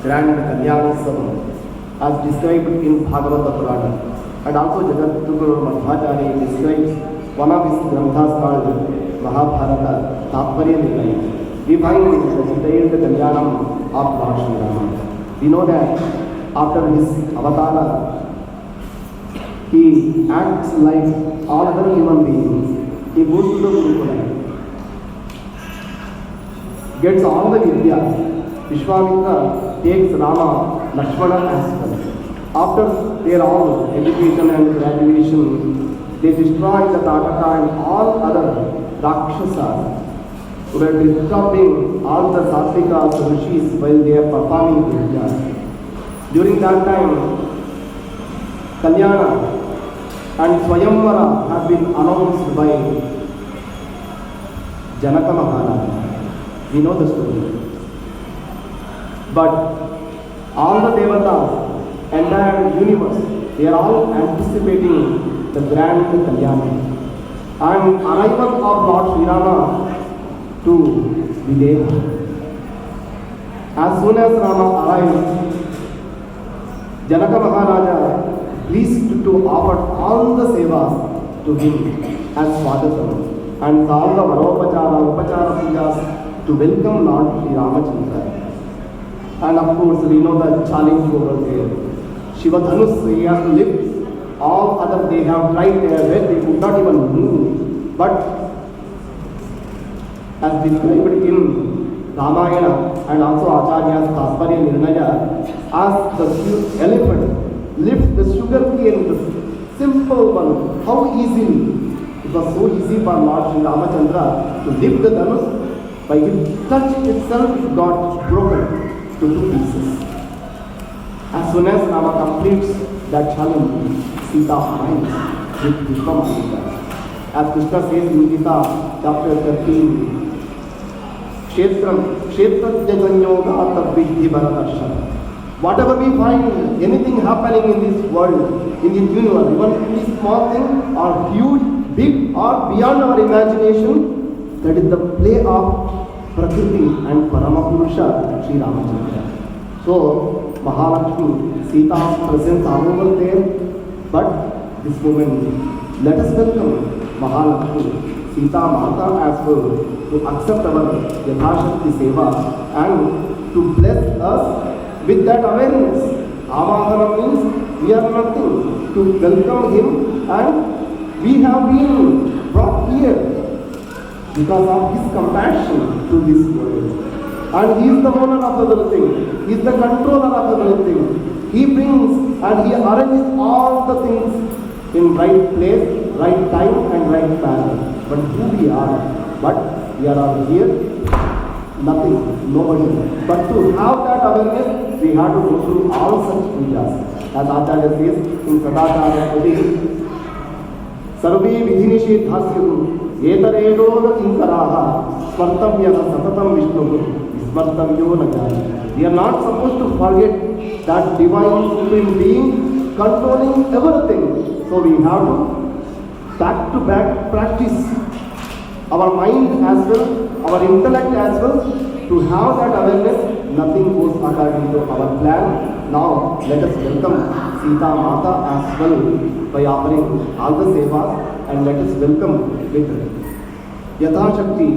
grand Kalyanotsavam as described in Bhagavata Purana. And also Jagadguru Madhvacharya describes one of his granthas called Mahabharata Tatparya Nirnaya. We find the detailed Kalyanam of Lord Sri Rama. We know that after his avatara, he acts like all other human beings. He goes to the Gurukula, gets all the Vidya. Vishwamitra takes Rama, Lakshmana as well. After their all education and graduation, they destroy the Tataka and all other Rakshasas who were disturbing all the Satvikas, Rishis while they are performing Vidya. During that time, Kalyana and Swayamvara have been announced by Janaka Maharaj. We know the story. But all the Devatas, entire universe, they are all anticipating the grand Kalyana. And arrival of Lord Sri Rama to be there. As soon as Rama arrives, Janaka Maharaja pleased to offer all the sevas to him as Swagatam and all the Varopachara, Upachara pujas to welcome Lord Sri Ramachandra. And of course, we know the challenge over there. Shiva Dhanus, he has to lift. All other, they have tried their best, they could not even move. But as described in Ramayana and also Acharya's Tatparya Nirnaya, as the elephant lifts the sugar cane, the simple one, how easily. It was so easy for Lord Sri Ramachandra to lift the Dhanus. By his touch itself, it got broken to 2 pieces. As soon as Rama completes that challenge, Sita arrives with Vishwamitra. As Krishna says in Gita, chapter 13, whatever we find, anything happening in this world, in this universe, even this small thing or huge, big or beyond our imagination, that is the play of Prakriti and Paramapurusha, Sri Ramachandra. So, Mahalakshmi, Sita's presence are over there, but this moment, let us welcome Mahalakshmi, Sita Mata as well, to accept our Yathashakti Seva and to bless us with that awareness. Avahana means we are nothing, to welcome him, and we have been brought here because of his compassion to this world. And he is the owner of everything. He is the controller of everything. He brings and he arranges all the things in right place, right time and right manner. But who we are? But we are all here, nothing, nobody. But to have that awareness, we have to go through all such pujas. As Acharya says in Sadachara Pudi, Sarve Vidhinishedhasyu Etaredoh Inkaraha Smartamyaha Satatam Vishnu Smartamyo Najani. We are not supposed to forget that divine supreme being controlling everything. So we have to back practice our mind as well, our intellect as well, to have that awareness. Nothing goes according to our plan. Now let us welcome Sita Mata as well by offering all the sevas, and let us welcome with Yathashakti,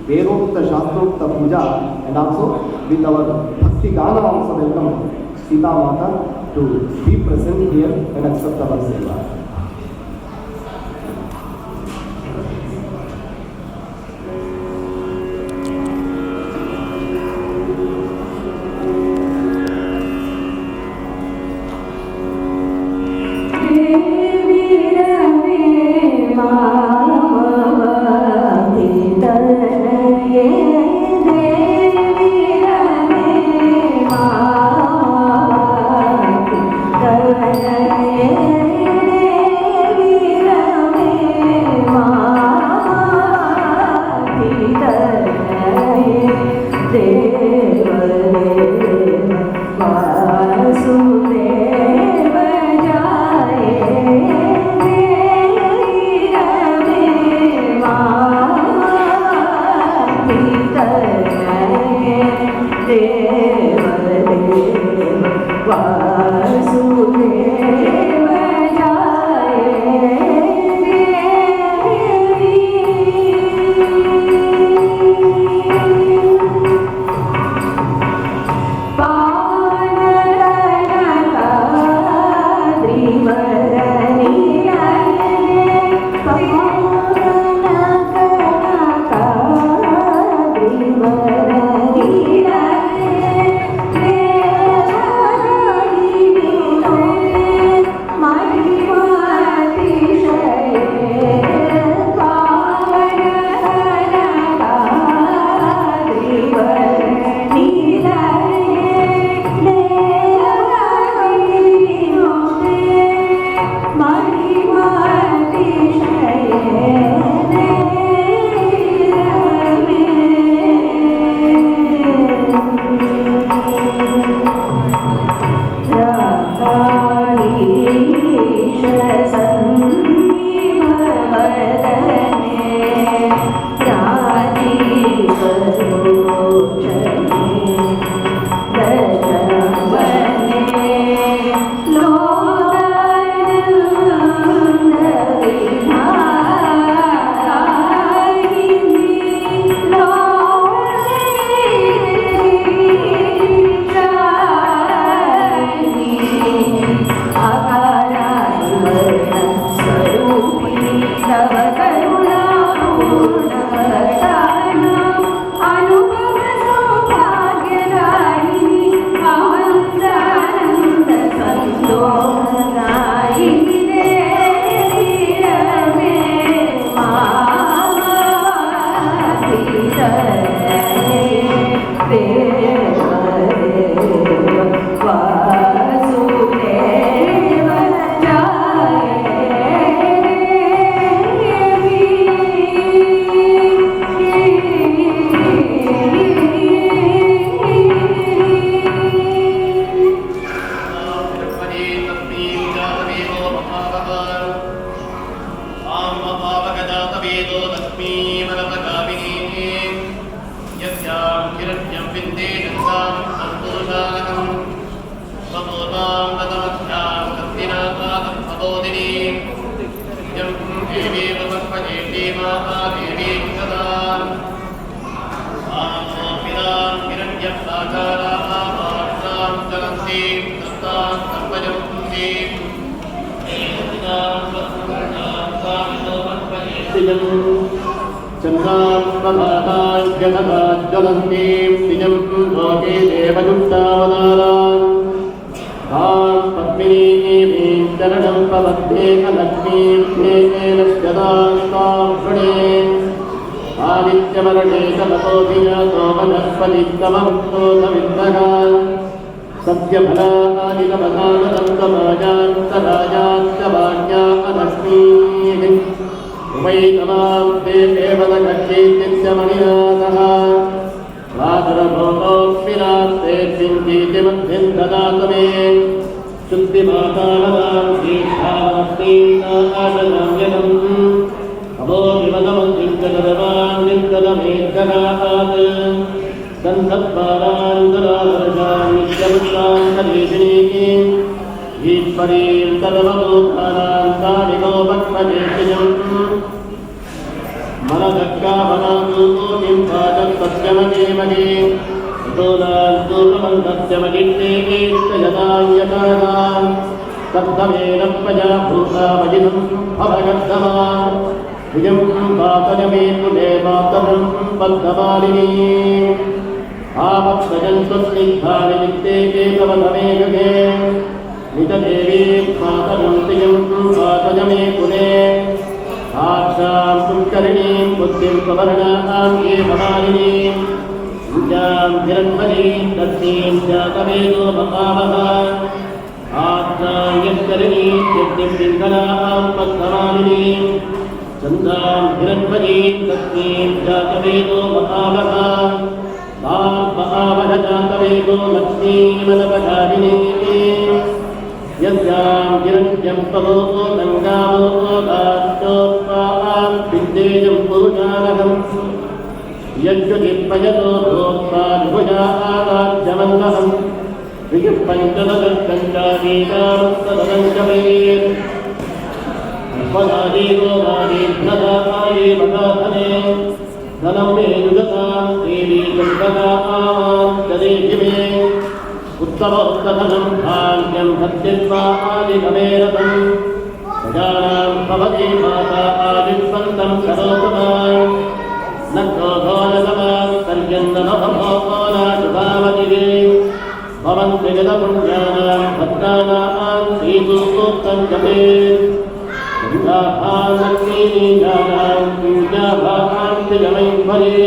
Vedokta Shastrokta Puja, and also with our Bhakti Gana also welcome Sita Mata to be present here and accept our seva. Devi तव करुणापूर्णकर्तानाम् अनुभव सौभाग्यदायिनि आनन्दानन्द सन्तोषदायिनि देवी रमे मामाधितये देवदेव वासुदेव चन्द्रात्मभाज्वलन्तीं निजं लोके देवयुक्तावतारां तां पद्मिनीं चरणं प्रबध्ये लक्ष्मीं स्नेहेन सदां तां शृणे आदित्यवर्णे तपतोऽभिजातो वनस्पतिस्तमस्तोतविद्मः सत्यफलादिनवधानदन्तमाजान्तराजान्तवाज्ञा अलक्ष्मीः वैतमां ते देवदकक्षीत्यस्य मणिनाथः राजरभोतोऽस्मिनास्ते चिन्तीति मध्यं ददातु मे शुद्धिमातावदां दीक्षावस्तीनाशनाम्यनम् अभोभिमदमन्दिन्दरवान् निन्दनमेन्दनात् सन्तत्पारान्तरावर्षान् नित्यमुत्रान्तरेशिनीम् ईश्वरीं सर्वभूतानां कालिकोपक्वदेशिजम् मनदक्कामनादूतिं पादं सत्यमधीमहि तोलान्तूपमन्तस्यमगिन्नेकेष्टयदायतानां सप्तमेन प्रजाभूतामजिनं भवगद्धमा भुजं पातजमे कुले मातरं बद्धमालिनी आवक्षजन्तु स्निग्धानि नित्येके तव तमेकगे नितदेवी मातरं तियं पातजमे कुले आक्षां पुष्करिणीं बुद्धिं स्ववर्णां ये भवानिनीं पूजां हिरण्मयीं दत्तीं जातवेदो मकावः आक्षां यत्करिणीं यज्ञं पिङ्गलां पद्ममालिनीं चन्द्रां हिरण्मयीं दत्तीं जातवेदो मकावः तां महावह जातवेदो लक्ष्मीमनपधारिणीं यस्यां हिरण्यं तमो गङ्गामो दाष्टोत्पां विद्येयं पुरुषानहं यज्जुतिपयतो भोक्ताद्भुजादाज्यमन्नहं विजुःपञ्चदशञ्चादीनामस्तदञ्चमेत् स्वदादीगोदादीघ्नदाये वदाधने धनं मे युगतां देवी कण्ठदां चदेहि मे उत्तमोत्तधनं भाग्यं भक्तित्वा आदिकमेरतं प्रजानां भवति माता आदिस्पन्दं करोतु मां न क्रोधो न समां पर्यन्नमभवो नाशुभावतिः भवन्ति जलपुण्यानां भद्राणां श्रीसूक्तं जपेत् गङ्गाभागीनीजानां पूजाभान्ति जमैर्भरे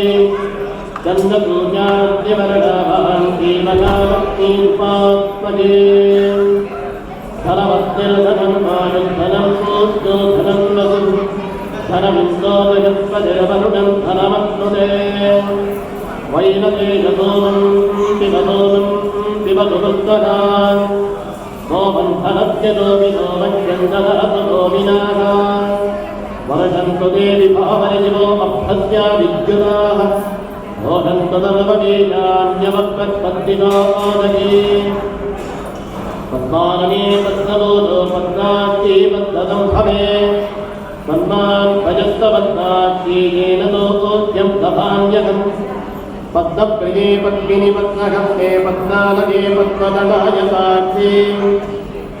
चन्द्रपूजाद्यवरणाभान्ति मनाभक्तिं पात्मजे धनवस्तिर्धनं मानुद्धनं सूष्टो धनं वसु धनमिन्दोदयस्पतिरवरुणं धनमप्नुते वैनतेजसोमं पिबतु पुस्तका सोमन्थनस्य दोमिनो मह्यन्ददहतु दोमिनाः वर्षन्तु देवि भावनिजिवो अभ्यस्या विद्युताः रोहन्तु दर्वबीजान्यवक्पत्पत्तिनो ओदगी पद्मानने पद्मबोधो पद्माक्षी पद्मदं भवे पद्मान् भजस्तपद्माक्षी येन तोद्यं दभान्यहम् पद्मप्रिये पद्मिनि पद्महस्ते पद्मानने पद्मदलाय साक्षी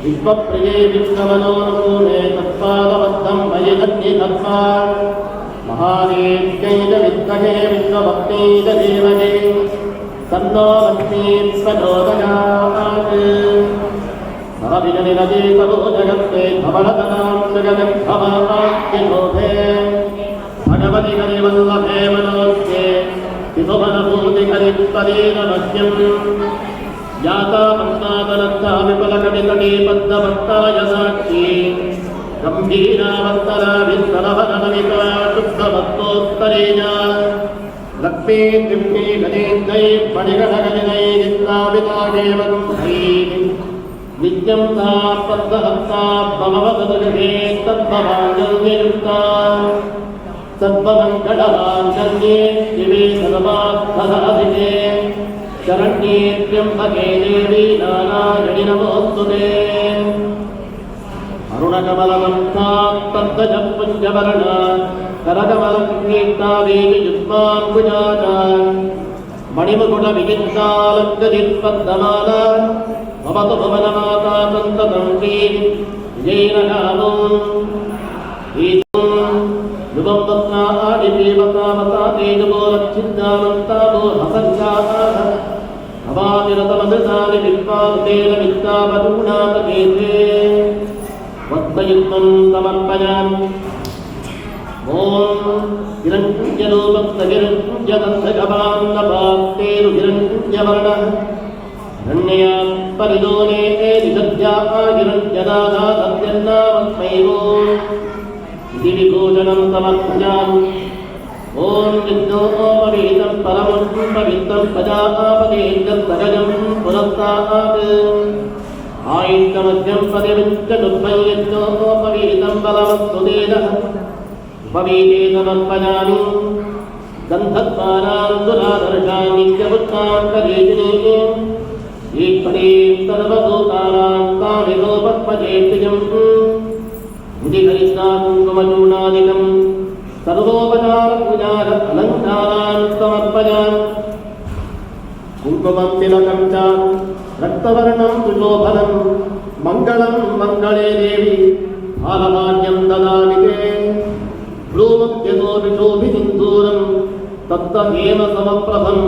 विश्वप्रिये विश्वमनोनुकूले तत्पादबद्धं भजन्निधत्तात् महादेव्यै च विद्महे विश्वभक्त्यै च धीमहि तन्नो लक्ष्मी प्रचोदयात् सर्वविघ्ननिरजे तवो जगत्ते भवनतनां जगद्भवाक्यशोभे भगवति करिवल्लभे मनोज्ञे हितोभनभूतिकरित्पदे नमस्यम् याता पद्मातनत्था विपुलकटितटे पद्मभक्ताय साक्षी गम्भीरावत्तराभिस्तरवनमिता शुद्धभक्तोत्तरेजा लक्ष्मी दिव्ये गणेन्द्रै फणिगणगणिनै निन्दावितागेवगुंहैः नित्यं सा पद्महस्ता भववदगृहे तद्भवाञ्जन्ययुक्ता सर्वमङ्गलमाङ्गल्ये शिवे सर्वार्थसाधिके शरण्ये त्र्यम्बके देवी नारायणि नमोऽस्तुते अरुणकमलमन्था तद्वजः पुञ्जवर्णा करकमलङ्कीर्ता देवी युष्माम्बुजाता मणिमुकुटविचिन्तालङ्कृतिपद्ममाला भवतु भुवनमाता सन्ततं श्रीं विजयेन कामम् युगं तत्ना आदिदेवतावता तेजवो लच्छिन्दानन्तावो हसङ्गाः भवातिरतमदृतानि विश्वातेन विद्यावरूणातकेते वत्सयुग्मं समर्पयामि ॐ हिरण्यरूपस्तगिरञ्जदन्तगवान्नपात्तेरुहिरण्यवर्णः हिरण्यया परिदोने निषद्या हिरण्यदाधा सत्यन्नामस्मैवो इति विभूषणं समर्पयामि ॐ विष्णोपवीतं परमं पवित्रं प्रजापतेर्गं पुरस्तात् आयुष्यमध्यं पदिविञ्चतुर्भयज्ञोपवीतं बलमस्तु तेजः उपवीते समर्पयामि गन्धद्वारां दुरादर्शान् नित्यपुत्रान् कलेजिनीः ईश्वरीं सर्वभूतानां कामिकोपद्मजेत्तिजम् कुङ्कुमचूर्णादिकं सर्वोपचारपूजार अलङ्कारान् समर्पयामि कुङ्कुमं तिलकं च रक्तवर्णं सुशोभनं मङ्गलं मङ्गले देवी फालभाग्यं ददामि ते भ्रूमध्यतोऽभिशोभिसिन्दूरं तत्तदेव समप्रभं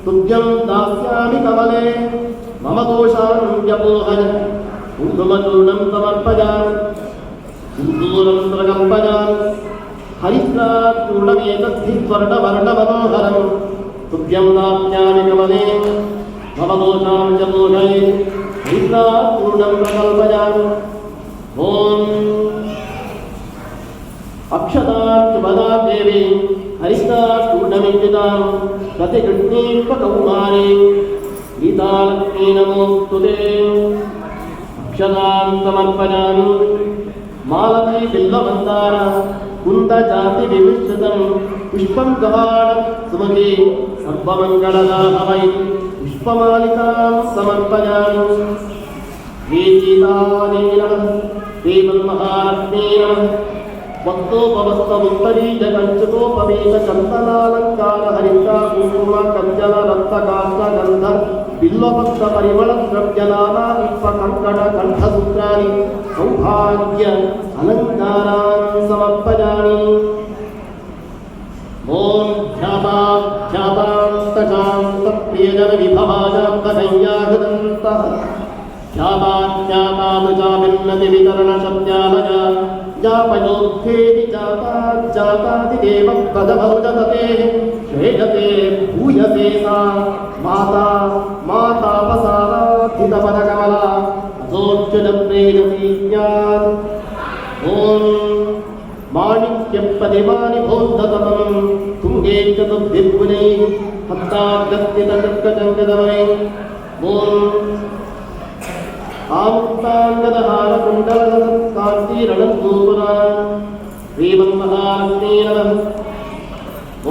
तुभ्यं दास्यामि कमले मम दोषान् व्यपोहय कुङ्कुमचूर्णं समर्पयामि सिन्दूरं प्रकल्पयामि हरिद्राचूर्णमेतद्धिस्वर्णवर्णमनोहरं तुभ्यं दास्यामि कमले मम दोषां च मोहय हरिद्राचूर्णं प्रकल्पयामि ॐ अक्षताक्षुभदा देवी हरिद्राचूर्णमिञ्जितां प्रतिगृह्णीष्वकौमारे गीतालक्ष्मी नमोऽस्तु ते अक्षतां समर्पयामि मालती बिल्वमन्दार कुन्दजातिविमिश्रितं पुष्पं गवाण सुमति सर्वमङ्गलदाहवै पुष्पमालिकां समर्पयामि श्रीसीतादेवी नमः श्रीमन्महालक्ष्मी नमः वक्तोपवस्तमुत्तरीजकञ्चुकोपवीतचन्दनालङ्कार हरिद्रा कुङ्कुम कञ्चन रक्तकाष्ठगन्ध बिल्वपत्रपरिमलद्रव्यनाना पुष्पकङ्कणकण्ठसूत्राणि सौभाग्य अलङ्कारान् समर्पयामि ॐ ध्यातान्तशान्तप्रियजनविभवाजान्तसंयाहृदन्तः ध्याताध्यातादुजाभिन्नतिवितरणशब्दालया जापयोद्धेति जातादिदेव प्रदभौजतते श्रेयते भूयते सा माता मातापसाराधितपदकमला अजोच्युतप्रेयसी ज्ञात् ॐ माणिक्यप्रतिमानि भोद्धतमं तुङ्गे चतुर्भिर्भुजैः हस्ताभ्यस्थितचक्रचङ्कदमैः ॐ आमुक्ताङ्गदहारकुण्डलकान्तिरणन्दूपुरान् श्रीमन्महालक्ष्मी नमः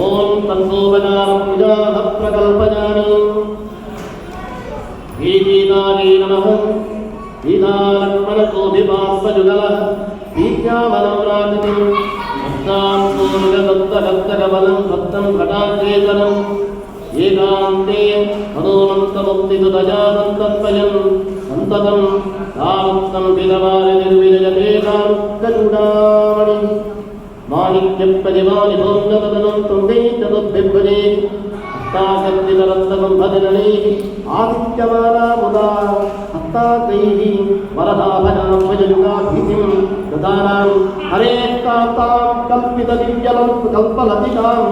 ॐ तन्नोपचारपूजाः प्रकल्पयामि श्रीगीतायै नमः गीतालक्ष्मणशोभिपास्वजुगलः दीप्यामनवरातिं भक्तां पूर्णदत्तगत्तकबलं भक्तं घटाग्रेतरम् एकान्ते हनोमन्तमुक्तिसुतजा सन्तत्वयम् ಸಂತತಂ ತಾವತ್ತಂ ವಿಧವಾರ ನಿರ್ವಿಜಯತೆ ಕಾಮುಕ್ತಚೂಡಾಮಣಿ ಮಾಣಿಕ್ಯ ಪರಿಮಾಣಿ ಭೋನ್ನತದನಂ ತುಂಗೈತದುದ್ಭಿರ್ಭಜೆ ಹಸ್ತಾಕರ್ತಿತರತ್ತಮಂ ಭಜನನೇ ಆದಿತ್ಯಮಾನ ಮುದಾ ಹಸ್ತಾಕೈಃ ವರದಾಭನಾಂ ಭಜಯುಗಾಭಿಧಿಂ ದದಾನಾಂ ಹರೇ ಕಾಂತಾಂ ಕಲ್ಪಿತ ದಿವ್ಯಲಂ ಕಲ್ಪಲತಿಕಾಂ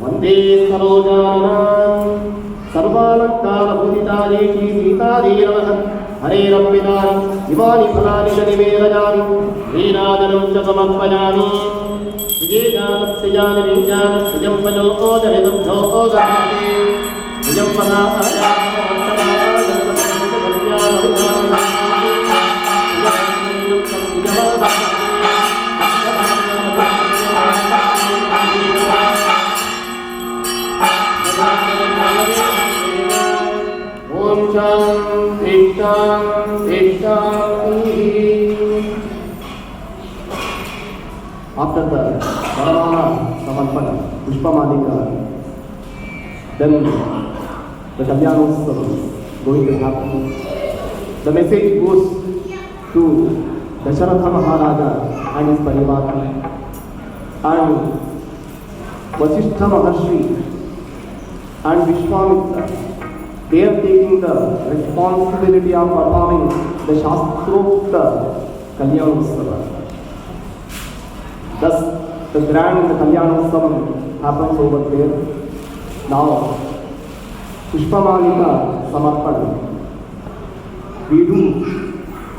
ವಂದೇ ಸರೋಜಾನಾಂ ಸರ್ವಾಲಂಕಾರಭೂಷಿತಾಯೇಷಿ ಸೀತಾದೇ ನಮಃ ಹರೇರಪ್ಪಿತಾನಿ ಇಮಾನಿ ಫಲಾನಿ ಚ ನಿವೇದಯಾಮಿ ಶ್ರೀನಾದನಂ ಚ ಸಮರ್ಪಯಾಮಿ ವಿಜೇಜಾನಸ್ಯಜಾನಿ ವಿಜ್ಞಾನಸ್ಯಜಂ ಪಜೋದರಿದುಗ್ಧೋ ಓದಹಾಮಿ ನಿಜಂ Om Shanti Shanti Shanti. After the Varamana Samarpana, Pushpamalika, then the Kalyanotsav going to happen. The message goes to Dasharatha Maharaja and his Parivara and Vasishtha Maharshi and Vishwamitra. They are taking the responsibility of performing the Shastrokta Kalyanotsav. Thus, the grand Kalyanotsav happens over there. Now, Pushpamalika Samarpana. We do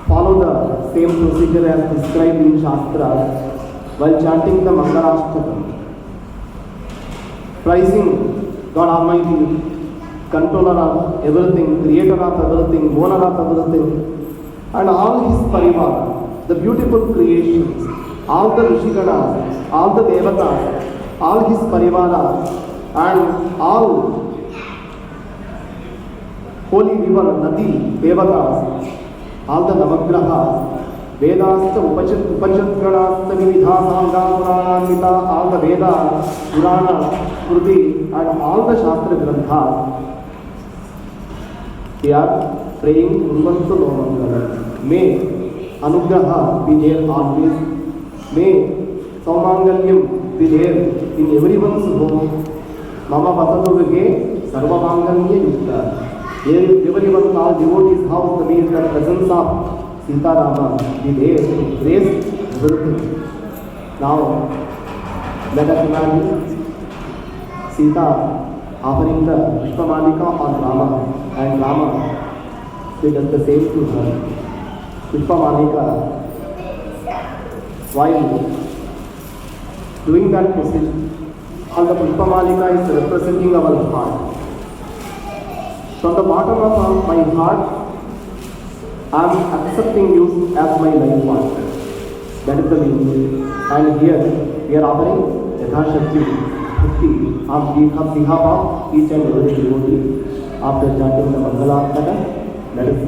follow the same procedure as described in Shastra while chanting the Mangalastakam, praising God Almighty, controller of everything, creator of everything, owner of everything, and all his parivara, the beautiful creations, all the Rishikanas, all the Devatas, all his parivara, and all holy river, Nadi, Devatas, all the Navagrahas, Vedasta, Upanishadganasta, Vividha, Sangha, Puranamita, all the Vedas, Purana, Shruti, and all the Shastra Granthas, they are praying Urvantu Lomangala. May Anugraha be there always. May Saumangalyam be there in everyone's home. Mama Vatadurge Sarvamangalya Yukta. Everyone's all devotees' house, the means the presence of Sita Rama be there. Grace everything. Now, let us imagine Sita offering the Pushpamalika on Rama, and Rama did the same to her. Pushpamalika, while doing that procedure, all the Pushpamalika is representing our heart. From the bottom of my heart, I am accepting you as my life partner. That is the meaning. And here we are offering Yatha-Shakti Bhakti on behalf of each and every devotee. After chanting the Mangalashtaka, let us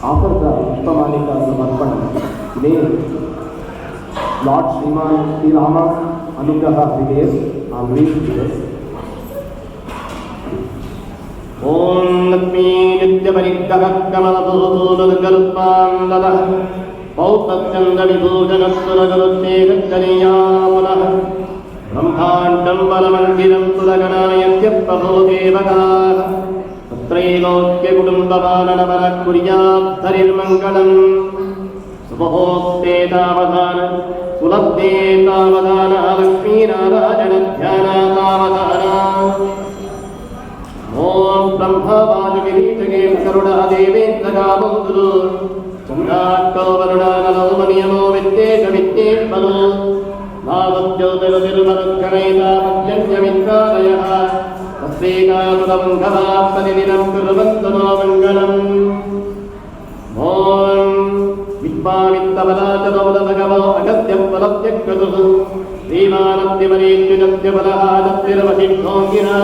offer the Pushpamalika Samarpana. May Lord Sriman Sri Rama Anugraha be there always with us. Om Lakshmi Nitya Parikkaha Kamalabhutanagarupandalah Pautachanda Vibhujanasura Garuttekakkaniyamulah Brahmandam Balamandiram Sulaganayasya Prabho Devakaah Tatrailokya Kudumbhavananavarak Kuryat Harirmangalam Subhoste Tavadhana Sulabde Tavadhana Lakshmi Narayana Dhyana Tavadhana Om Brahma Vajagirithage Karuda Devendra Gavunduru Chandrakko Varunana Laumaniyamo Vitteka Vittekalu Navadyotagadilmarukkanayita Vajjanya Mitradayaha Tasvekātudam Ghavāpadininam Kurvantano Mangalam Om Vishvāmittavadācadavada Bhagavo Agatyam Palapyakkatuhu Srimānatyamarītyujatyapalahājatyirvasiddhōngirā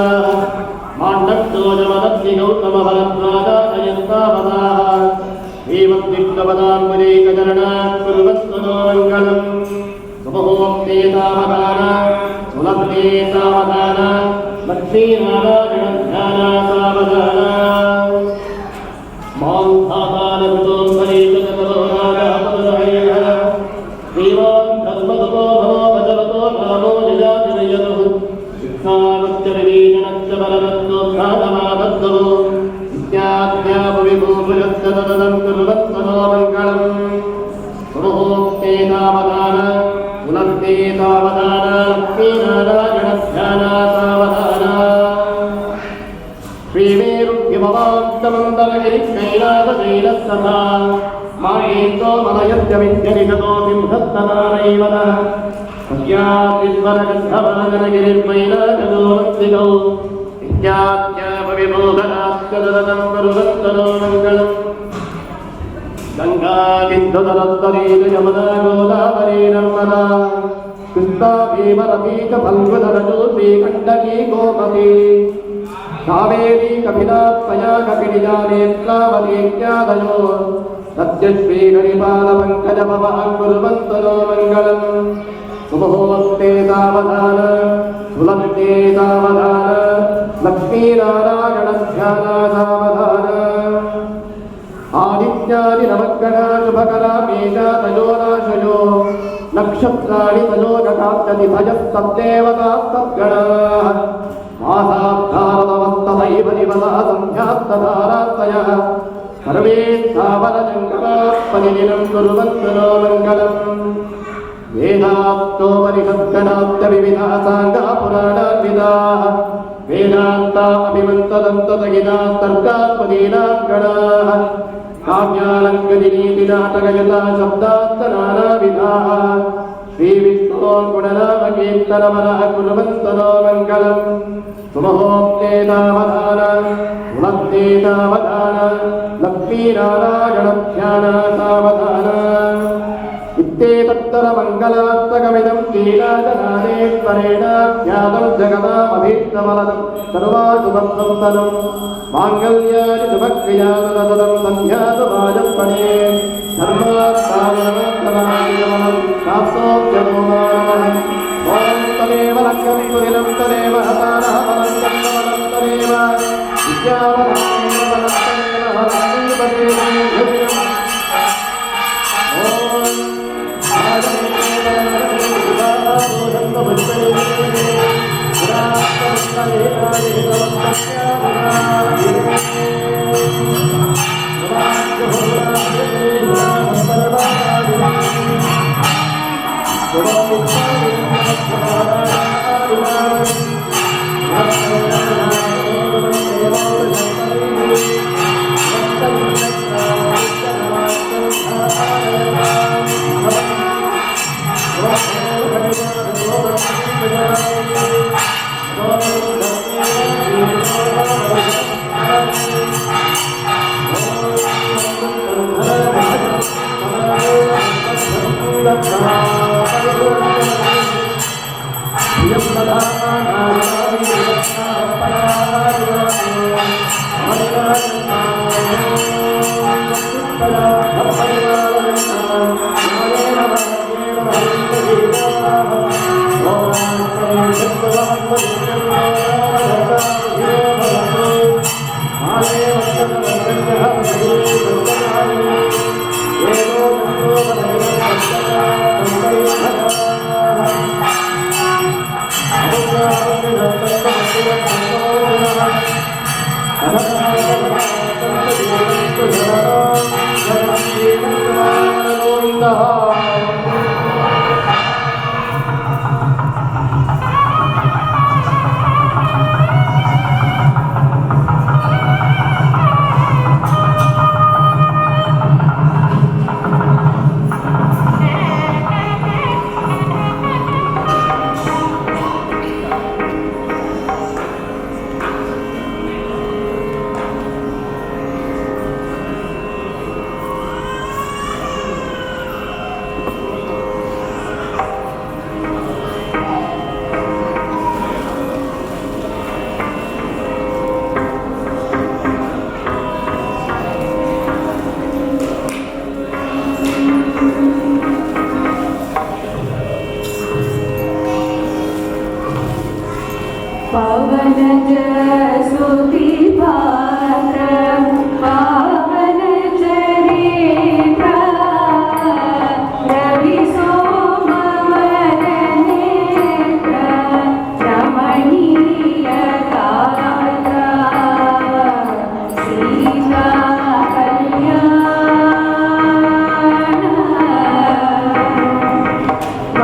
Māndakṣojamadatti Gautamaharatmādātayastāvadāha Hīmattikkavadāmbudīkajaranaः Kurvatsuno Mangalam Subhokte Tāvadāna Sulabde Tāvadāna Lakshmī-Nārāyana Dhyāna Tāvadāna Māṁ Thātāna Vito लक्ष्मीनारायणध्यानासावधान श्रीमेरुद्यमवाक्तमन्दरगिरिकैलासशैलस्तथा माहेन्द्रो मलयत्यविद्यनिषतो सिंहस्तनारैवन तस्याद्विस्वरगन्धवानगिरिर्मैलाजलो वन्दितौ नित्यात्यापविबोधनात्कदरतं करुवन्तनो मङ्गलम् गङ्गाबिन्दुतरस्तरीत यमुना गोदावरी नर्मदा कृष्णा भीमरती च फल्गुधरजोषी गण्डकी गोमती कावेरी कपिलात्मया कपिलिजा नेत्रावतीत्यादयो सत्यश्रीगणिपालपङ्कजपवः कुर्वन्तनो मङ्गलम् सुमुहूर्ते सावधान सुलग्ने सावधान लक्ष्मीनारायणध्याना सावधान आदित्यादि नवग्रहा शुभकरा मेषा तयोराशयो नक्षत्राणि तयो नक्षात्यतिभजस्तदेवतास्तद्गणाः मासाब्धारतवस्तथैव दिवसः सन्ध्यास्तधारात्रयः सर्वे स्थावरजङ्गमाः परिदिनं कुर्वन्तु मङ्गलम् वेदाप्तोपनिषद्गणाप्तविविधाः साङ्गाः पुराणान्विताः वेदान्ता अभिमन्तदन्ततगिताः तर्कात्मदीनाः गणाः काव्यालङ्कृतिनीतिनाटकयुताः शब्दान्तनानाविधाः श्रीविष्णोर्गुणनामकीर्तनमनः कुर्वन्तु मङ्गलम् सुमहोक्ते तावधान उलग्ने तावधान लक्ष्मीनारायणध्याना सावधान इत्येतत्तरमङ्गलात्मकमिदं लीलाजनादेश्वरेण ज्ञातं जगदामभीष्टवरदं सर्वाशुभसंसदं माङ्गल्यानि शुभक्रियाददं सन्ध्यासुभाजपणे धर्मार्थानमस्तमादिगमनं शास्त्रोक्त्यनुमानम् ॐ तदेव लक्ष्यं सुदिनं तदेव हतानः फलं तन्नवनं तदेव विद्यावनं तदेव हरतीपदेव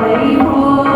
वैभोग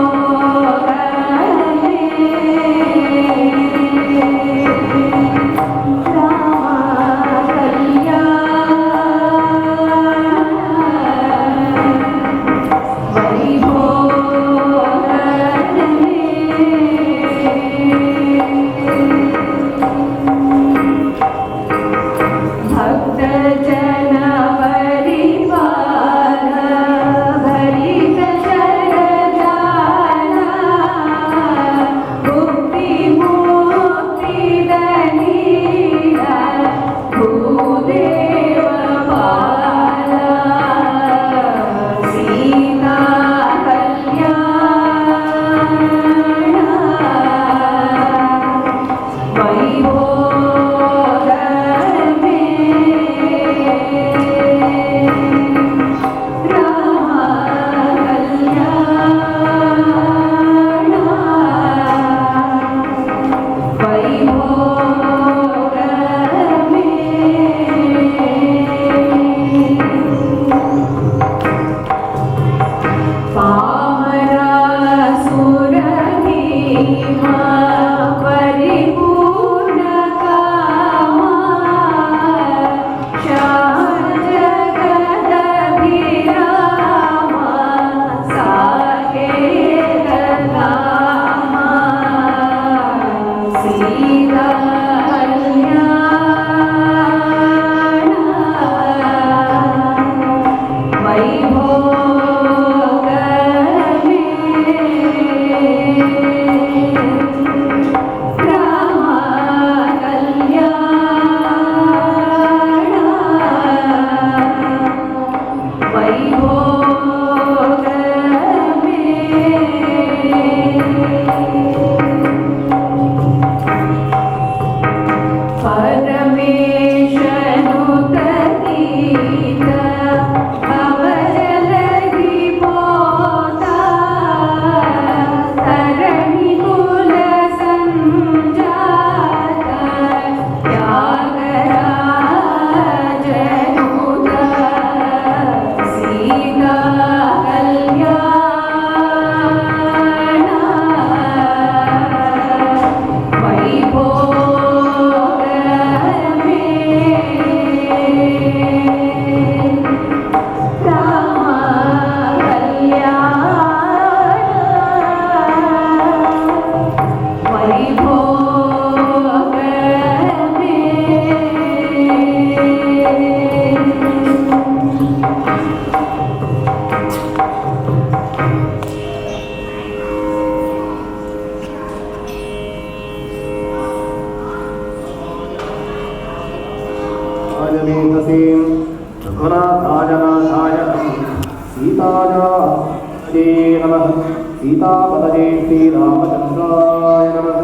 सीतापदये श्रीरामचन्द्राय नमः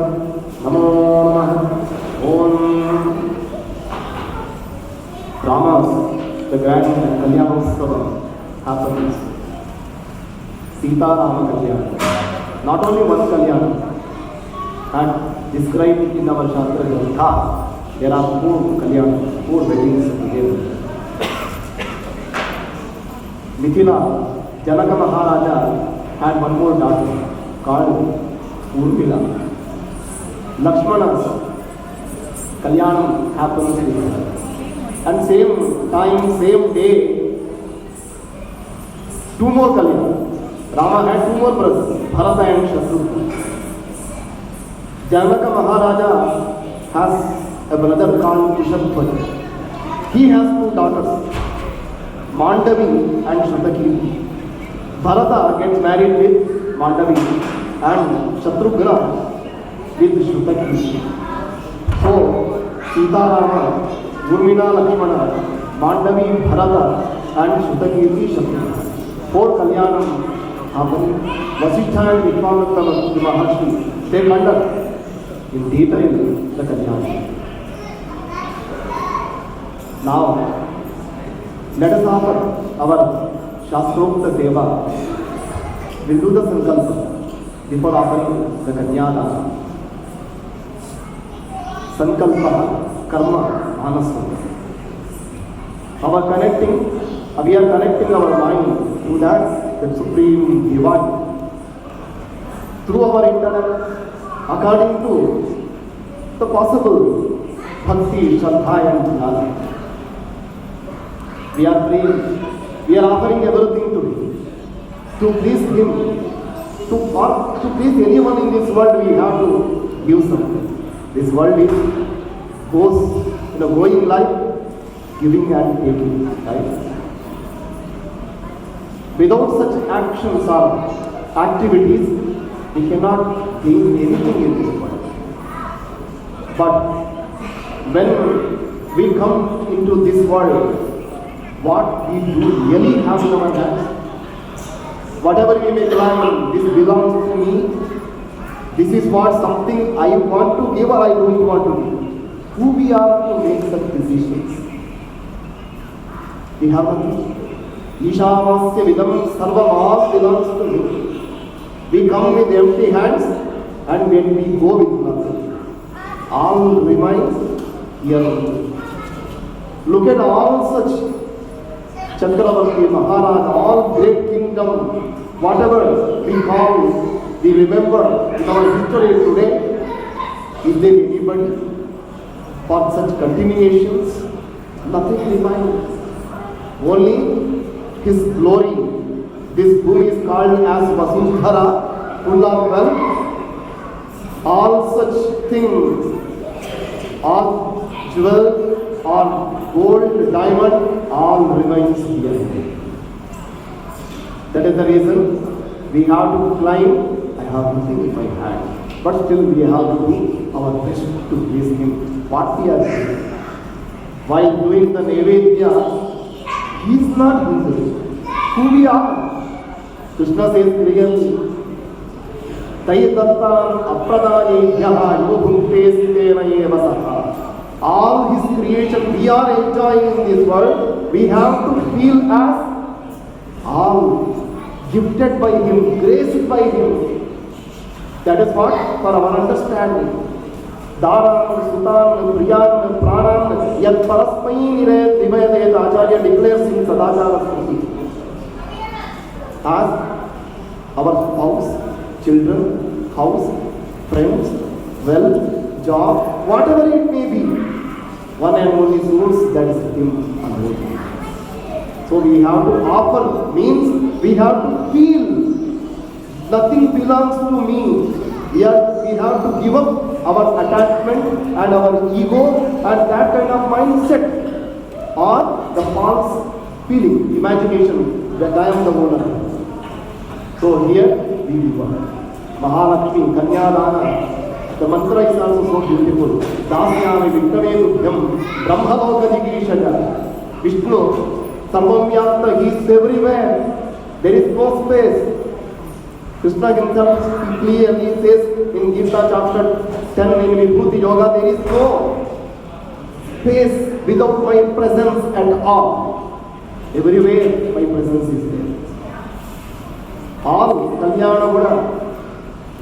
नमो नमः ॐ Ramas, the grand Kalyanotsavam happens. Sita Rama Kalyan. Not only one Kalyan, and described in our Shastra Grantha, there are 4 Kalyan, 4 weddings together. Mithila, Janaka Maharaja had one more daughter called Urmila. Lakshmana's Kalyanam happens with her. And same time, same day, 2 more Kalyan. Rama had 2 more brothers, Bharata and Shatrugna. Janaka Maharaja has a brother called Kushathwaj. He has 2 daughters, Mandavi and Shrutakirti. Bharata gets married with Mandavi and Shatrugna with Shrutakirti. So, Sita Rama, Urmila Lakshmana, Mandavi Bharata and Shrutakirti Shatrugna. 4 Kalyanam happened. Vasishtha and Vishwamitra Maharshi, they conduct in detail the Kalyanam. Now, let us offer our Shastrokta Seva. We'll do the Sankalpa before offering the Kanyadana. Sankalpa Karma Manasam. We are connecting our mind to that Supreme Divine. Through our intellect, according to the possible Bhakti, Shraddha and Jnana. We are praying, we are offering everything to Him. To please Him, to please anyone in this world, we have to give something. This world goes in a going life, giving and taking, right? Without such actions or activities, we cannot gain anything in this world. But when we come into this world, what we do really have in our hands, whatever we may claim, this belongs to me, this is what something I want to give or I don't want to give. Who we are to make such decisions? We have nothing. Ishamasya vidam sarvam all belongs to me. We come with empty hands and when we go with nothing, all remains here. Look at all such Chakravarti, Maharaj, all great kingdom, whatever we call, we remember in our history today. Is there anybody for such continuations? Nothing remains. Only His glory. This bhumi is called as Vasundhara, full of wealth. All such things, all jewel, all gold, diamond, all remains here. That is the reason we have to climb. I have nothing in my hand, but still we have to do our best to please Him. What we are doing while doing the Nevedya, He is not hungry. Who we are? Krishna says clearly, Taidattam apradayebhyaha yobhunte sitena eva saha. All His creation we are enjoying in this world, we have to feel as all gifted by Him, graced by Him. That is what for our understanding. Dharam, Sutam, Priyam, Pranam, Yat Paraspai Nire Divayadet Acharya declares in Sadachara Smriti. As our spouse, children, house, friends, wealth, job, whatever it may be, one and only source, that is Him alone. So we have to offer, means we have to feel nothing belongs to me. We have to give up our attachment and our ego and that kind of mindset or the false feeling, imagination that I am the owner. So here we work. Mahalakshmi, Kanyadana, the mantra is also so beautiful. Dasyami Viktavedubhyam, Brahmaloka Jigishaya. Vishnu, Sarvamyapta, He is everywhere. There is no space. Krishna himself clearly says in Gita chapter 10 in Vibhuti Yoga, there is no space without my presence at all. Everywhere my presence is there. All Kalyana Buddha,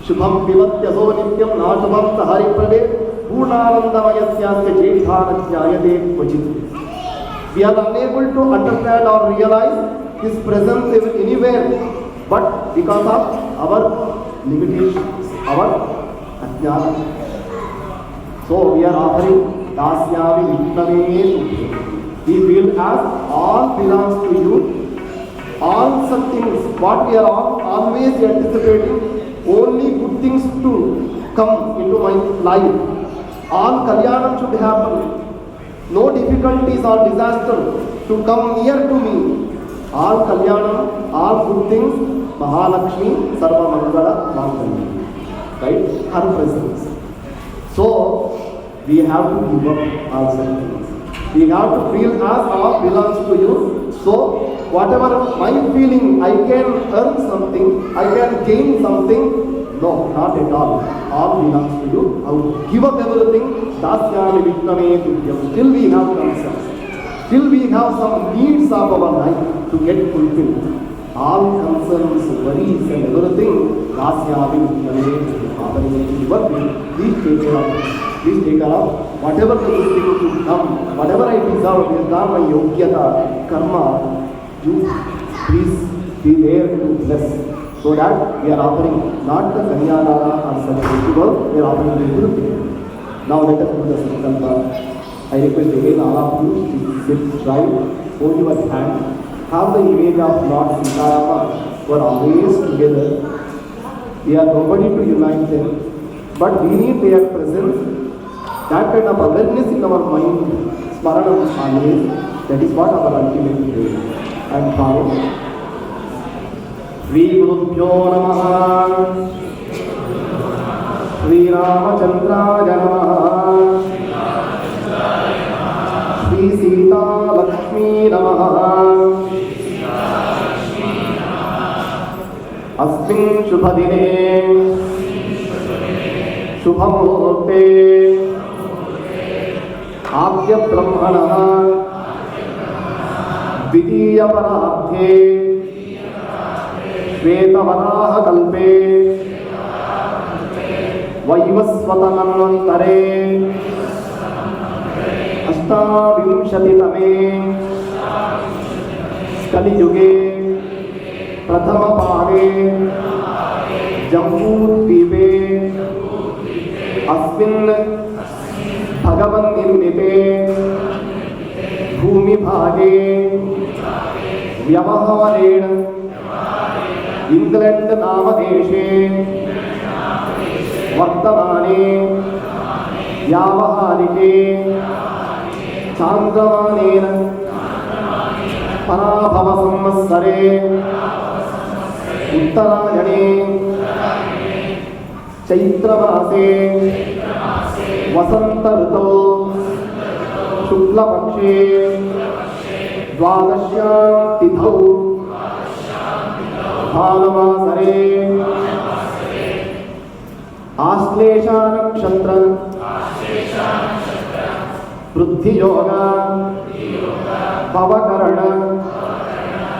Shubham Vivatyasho Nityam Nashubham Sahari Prade, Purnanandamayasya Jethanajyayate Kvachit. We are unable to understand or realize His presence is anywhere, but because of our limitations, our ajnana. So we are offering Dasyami Vitname. We feel as all belongs to you. All such things, what we are always anticipating, only good things to come into my life. All Kalyanam should happen. No difficulties or disaster to come near to me. All Kalyanam, all good things, Mahalakshmi, Sarva Mangala, Mangali. Right? Her presence. So, we have to give up all such things. We have to feel as all belongs to you. So, whatever my feeling, I can earn something, I can gain something. No, not at all. All belongs to you. I will give up everything. Dasyami Vitname Tutyam. Still we have concerns. Still we have some needs of our life to get fulfilled. All concerns, worries and everything, Dasyami Vitname Tutyam. Please take care of it. Please take care of whatever the good thing to come, whatever I deserve, my yogyata, karma, you please be there to bless. So that we are offering not the Kanyadara or some ritual, we are offering the Guru. Now let us do the Sankalpa. I request again all of you to sit right, hold your hand, have the image of Lord Sitarama, who are always together. We are nobody to unite them, but we need their presence. That kind of awareness in our mind, Smaranam always, that is what our ultimate goal. And follow. Shri Gurubhyo Namaha. Shri Ramachandraya Namaha. Shri Sita Lakshmi Namaha. Asmin Shubhadine Shubhamurte Adya Brahmana Vidya Parabhe Shvetavaraha Kalpe Vaivasvatanantare Ashtavinshatitame Kali Yuge Prathama Pade Jambudvipe Asmin Bhagavan Nirmite Bhumi Bhage Vyavaharena England Namadeshe Vartamane Yavaharike Chandramanena Parabhava Samvatsare Uttarayane Chaitravase Vasanta Rito Shukla Pakshe Dvadashyam Tithau Bhanavasare Aslesha Nakshatra Vruddhi Yoga Pavakarana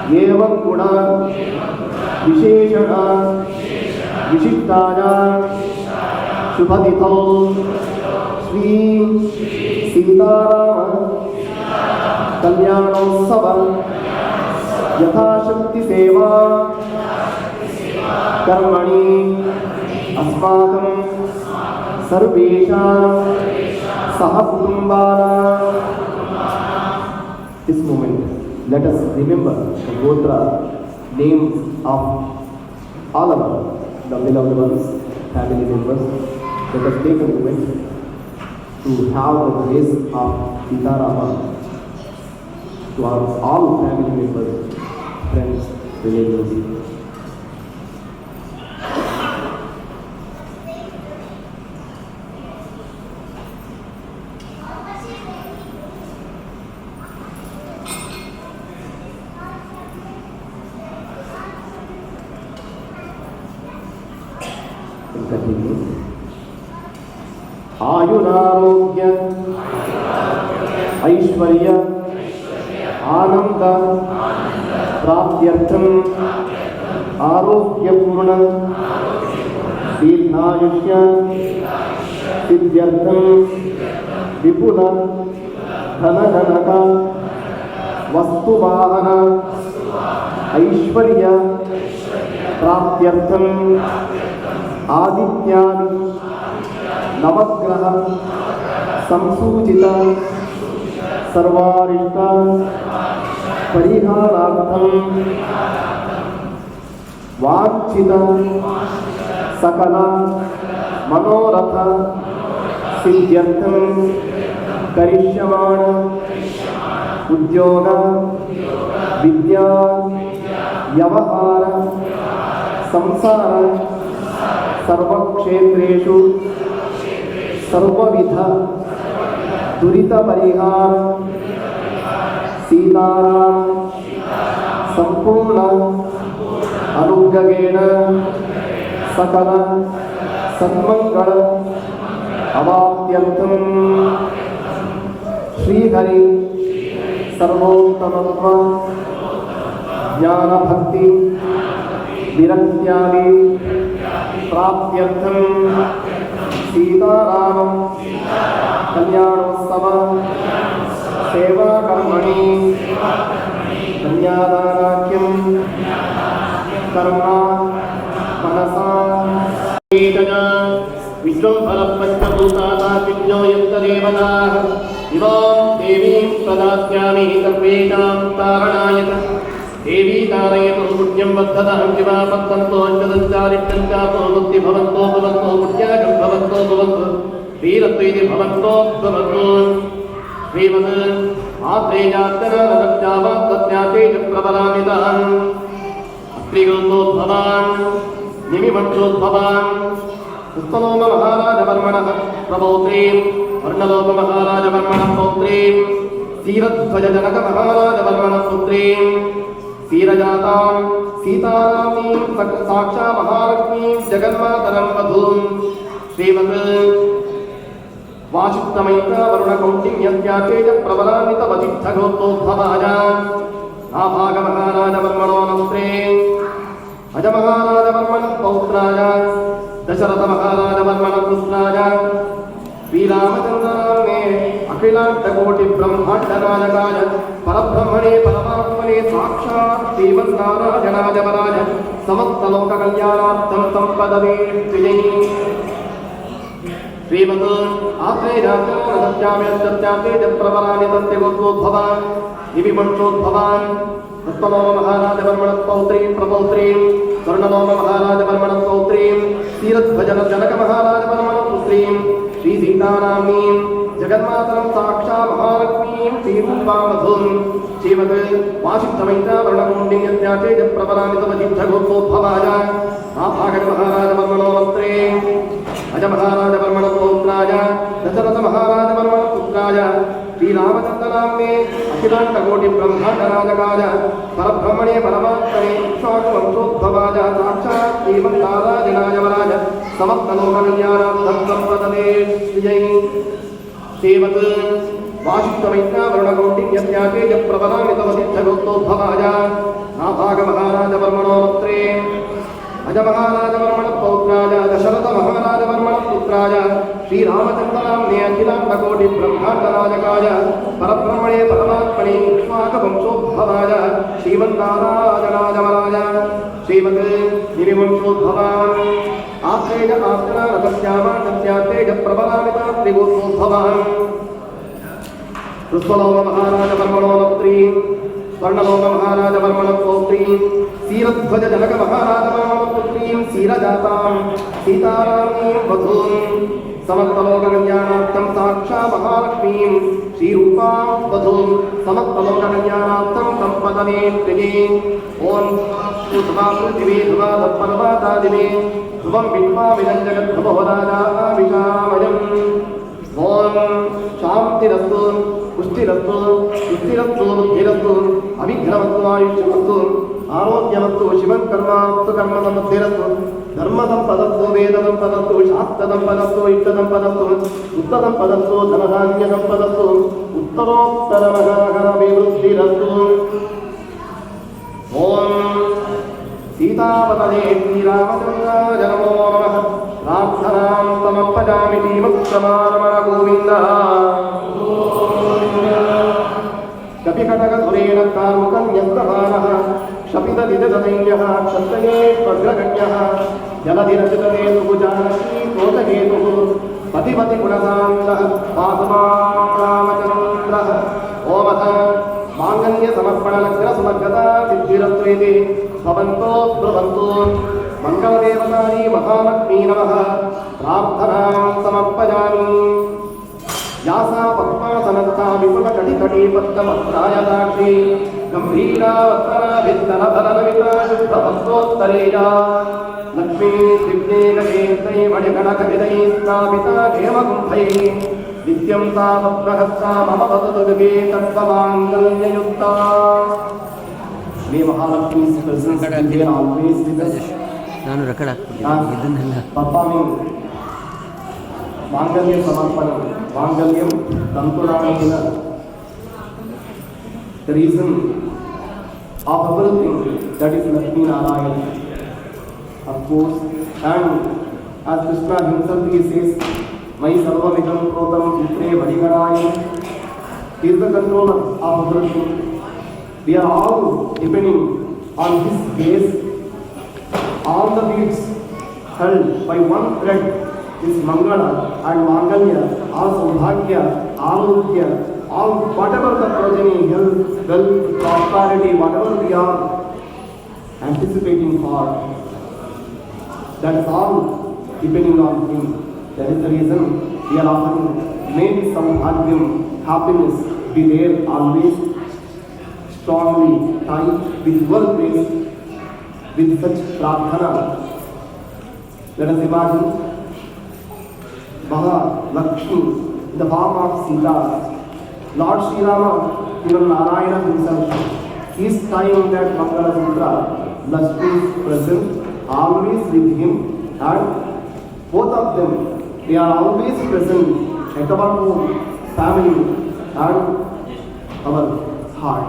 Evam Guna Visheshana Vishishtaya Shubhadithau Shri Sitarama Kalyanotsava Yatha Shakti Seva Karmani Asmakam Sarvesham Sahakutumbana. This moment, let us remember the Gotra names of all of the beloved ones, family members. Let us take a moment to have the grace of Sitarama to our all family members, friends, relatives. continue. आयुरारोग्य ऐश्वर्य आनंद प्राप्त्यर्थम आरोग्यपूर्ण दीर्घायुष्य सिद्ध्यर्थम विपुल धनजनक वस्तुवाहन ऐश्वर्य प्राप्त्यर्थम आदित्यादि नवग्रह संसूचित सर्वारिष्ट परिहारार्थम वांछित सकल मनोरथ सिद्ध्यर्थम करिष्यमाण उद्योग विद्या व्यवहार संसार सर्वक्षेत्रेषु सर्वविध दुरित परिहार सीताराम संपूर्ण अनुग्रहेण सकल सन्मंगल अवाप्त्यर्थम श्रीहरि सर्वोत्तमत्व ज्ञान भक्ति विरक्त्यादि प्राप्त्यर्थम सीताराम कल्याणोत्सव सेवा कर्मणि कन्यादानाख्यं कर्म मनसा विश्वम्भरपञ्चभूतानां यत्तदेवताः इमां देवीं प्रदास्यामि सर्वेषां तारणाय देवी तारयतु पुण्यं वद्धतहं शिवा पद्मन्तो अञ्जदञ्चारिष्टं चापो मुक्ति भवन्तो भवन्तो पुण्यागं भवन्तो भवन्तु वीरत्वेति भवन्तो भवन्तु श्रीमद् आत्रेयात्तनादत्यावात्तज्ञातेज प्रबलामितान् अत्रिगोत्तोद्भवान् निमिमण्डोद्भवान् पुष्पलोक महाराजवर्मणः प्रपौत्रीं वर्णलोक महाराजवर्मणः पौत्रीं सीरध्वजजनक महाराजवर्मणः पुत्रीं सीरजातां सीतारामीं साक्षा महालक्ष्मीं जगन्मातरं वधूं श्रीमद् वासिष्ठमैत्र वरुणकौण्डिन्यत्यातेज प्रबलान्वितवसिष्ठगोत्रोद्भवाय नाभागमहाराजवर्मणो नमस्ते अजमहाराजवर्मणः पौत्राय दशरथमहाराजवर्मणः पुत्राय श्रीरामचन्द्रनाम्ने अखिलाण्डकोटिब्रह्माण्डनायकाय परब्रह्मणे परमात्मने साक्षात् श्रीमन्नारायणाय वराय समस्तलोककल्याणार्थं सम्पदवे विजयी श्रीमद् आत्रेयात्यामेत्यातेज प्रबलान्वितन्त्यगोत्रोद्भवान् निविमंशोद्भवान् पुष्पलोक महाराजवर्मणः पौत्रीं प्रपौत्रीं स्वर्णलोक महाराजवर्मणः पौत्रीं सीरध्वजनक महाराजवर्मणः पुत्रीं श्रीसीतारामीं जगन्मातरं साक्षा महालक्ष्मीं श्रीरूपावधूं श्रीमद् वासिष्ठमैत्र वरुणकौण्डिन्यत्यातेज प्रबलान्वितवसिष्ठगोत्रोद्भवाय नाभागमहाराजवर्मणो नमस्ते अजमहाराजवर्मणः पौत्राय दशरथमहाराजवर्मणः पुत्राय श्रीरामचन्द्रनाम्ने अखिलाण्डकोटिब्रह्माण्डनायकाय परब्रह्मणे परमात्मने विश्वासवंशोद्भवाय साक्षात् श्रीमन्नारायणाय वराय समस्तलोककल्याणार्थं सम्पदते विजयी श्रीमद् वासिष्ठमैत्र वरुणकौण्डिन्यत्यातेज प्रबलान्वितवसिष्ठगोत्रोद्भवाय नाभागमहाराजवर्मणो नमस्ते अजमहाराजवर्मणः पौत्राय दशरथमहाराजवर्मणः पुत्राय श्रीरामचन्द्रनाम्ने अखिलाण्डकोटिब्रह्माण्डनायकाय परब्रह्मणे परमात्मने विश्वासवंशोद्भवाय श्रीमन्नारायणाय वराय श्रीमद् निरिवंशोद्भवान् आत्रेय आत्मनारदस्यामानस्यातेज प्रबलान्वितत्रिगोत्रोद्भवान् पुष्पलोक महाराजवर्मणो नमस्त्रीं स्वर्णलोक महाराजवर्मणः पौत्रीं सीरध्वजजनक महाराजवर्मणः पुत्रीं सीरजातां सीतारामीं वधूं समस्तलोककल्याणार्थं साक्षा महालक्ष्मीं श्रीरूपां वधूं समस्तलोककल्याणार्थं सम्पदने प्रिये ॐ सुधा पृथिवी ध्रुवा पर्वतादिवे ध्रुवं विद्वामिदं जगद्ध्रुवोराजाविषामयम् ॐ शान्तिरस्तु पुष्टिरस्तु सुस्थिरस्तु बुद्धिरस्तु अभिघ्नमस्तु आयुष्यमस्तु आरोग्यमस्तु शिवं कर्मास्तु कर्मसमुद्धिरस्तु ಧರ್ಮದಂ ಪದತ್ತೋ ವೇದದಂ ಪದತ್ತೋ ಶಾಸ್ತ್ರದಂ ಪದತ್ತೋ ಇಷ್ಟದಂ ಪದತ್ತೋ ಉತ್ತದಂ ಪದತ್ತೋ ಧನಧಾನ್ಯದಂ ಪದತ್ತೋ ಉತ್ತರೋತ್ತರ ಮಹಾಭಿವೃದ್ಧಿರಸ್ತು. ಓಂ ಸೀತಾಪತಯೇ ಶ್ರೀರಾಮಚಂದ್ರಾಯ ನಮೋ ನಮಃ. ಪ್ರಾರ್ಥನಾಂ ಸಮರ್ಪಯಾಮಿ ಶ್ರೀಮತ್ಸಮಾರಮಣ ಗೋವಿಂದ. ಕಪಿಕಟಕಧುರೇಣ ಕಾರ್ಮುಕಂ ಯಸ್ತಮಾನಃ ಶಪಿತದಿದತೈನ್ಯಃ ಕ್ಷತ್ರಯೇ ಭದ್ರಗಣ್ಯಃ ಜಲಧಿರಚಿತೇತುಃ ಜಾನಕೀ ತೋತಕೇತುಃ ಪತಿಪತಿ ಗುಣಸಾಂತಃ ವಾಸುಮಾರಾಮಚಂದ್ರಃ. ಓಮಃ ಮಾಂಗಲ್ಯ ಸಮರ್ಪಣ ಲಗ್ನ ಸುಮಗ್ಗತಾ ಸಿದ್ಧಿರತ್ವೇತಿ ಭವಂತೋ ಬ್ರುವಂತು. ಮಂಗಳದೇವತಾನಿ ಮಹಾಲಕ್ಷ್ಮೀ ನಮಃ. ಪ್ರಾರ್ಥನಾಂ ಸಮರ್ಪಯಾಮಿ. ಯಾಸಾ ಪದ್ಮಾಸನಸ್ಥಾ ವಿಪುಲಕಟಿಕಟೀ ಪದ್ಮಪತ್ರಾಯದಾಕ್ಷಿ ಗಂಭೀರಾವಸ್ತ್ರಾಭಿತ್ತರಭರಲವಿತಾಶುದ್ಧಭಕ್ತೋತ್ತರೇಯ ಲಕ್ಷ್ಮೀ ದಿವ್ಯೇ ಗಣೇಶೈ ಮಣಿಗಣಕವಿದೈ ಸ್ಥಾಪಿತಾ ಹೇಮಗುಂಭೈಃ ನಿತ್ಯಂ ತಾ ಪದ್ಮಹಸ್ತಾ ಮಮ ವದತು ಗೃಹೇ ತತ್ವಮಾಂಗಲ್ಯಯುಕ್ತಾ. ಮೇ Mahalakshmi presence is here always with us. ನಾನು ರೆಕಾರ್ಡ್ ಹಾಕ್ಬಿಟ್ಟಿದ್ದೀನಿ ಇದನ್ನೆಲ್ಲ. performing ಮಾಂಗಲ್ಯ ಸಮರ್ಪಣ. ಮಾಂಗಲ್ಯಂ ತಂತುರಾಣೇನ. The reason of everything, that is Lakshmi Narayana, of course. And as Krishna himself he says, "My sarvamidam protam chitre bhadigaraya," he is the controller of everything. We are all depending on his grace. All the beads held by one thread is Mangala and Mangalya, all Saubhagya, Arogya, all whatever the progeny, health, wealth, prosperity, whatever we are anticipating for, that is all depending on him. That is the reason we are offering. May this Saubhagyam, happiness be there always, strongly tied with your grace, with such prarthana. Let us imagine Mahalakshmi in the form of Sita. Lord Sri Rama, even Narayana himself, he is tying that Mangala Sutra. Lakshmi is present, always with him, and both of them, they are always present at our home, family, and our heart.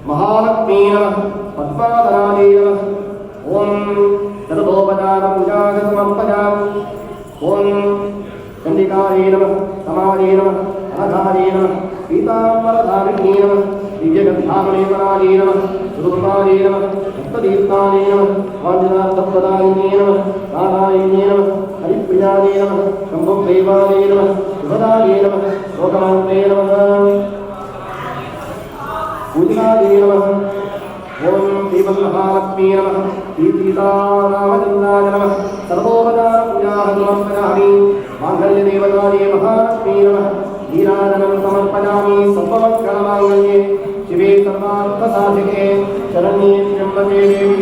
Mahalakshmi Namah, Padmadharani Namah. Om Sarvopachara Pujaya Samarpayami. Om Chandikari Namah, Samari Namah, Anadhari Namah, Pitambaradharini Namah, Divyagandhamani Parani Namah, Surupari Namah, Sattadiptani Namah, Vajradapradayini Namah, Radhayini Namah, Hariprijani Namah, Shambhudevani Namah, Suvadani Namah, Lokamante Namah, Pujani Namah. Om Devasahalakshmi Namah, Sita Ramachandraya Namah, Sarvopachara Pujaya Samarpayami. Mangalya Devatani Mahalakshmi Namah, Neerajanam Samarpayami. Sarvamangalamangalye Shive Sarvarthasadhike Sharanye Tyambake Devi.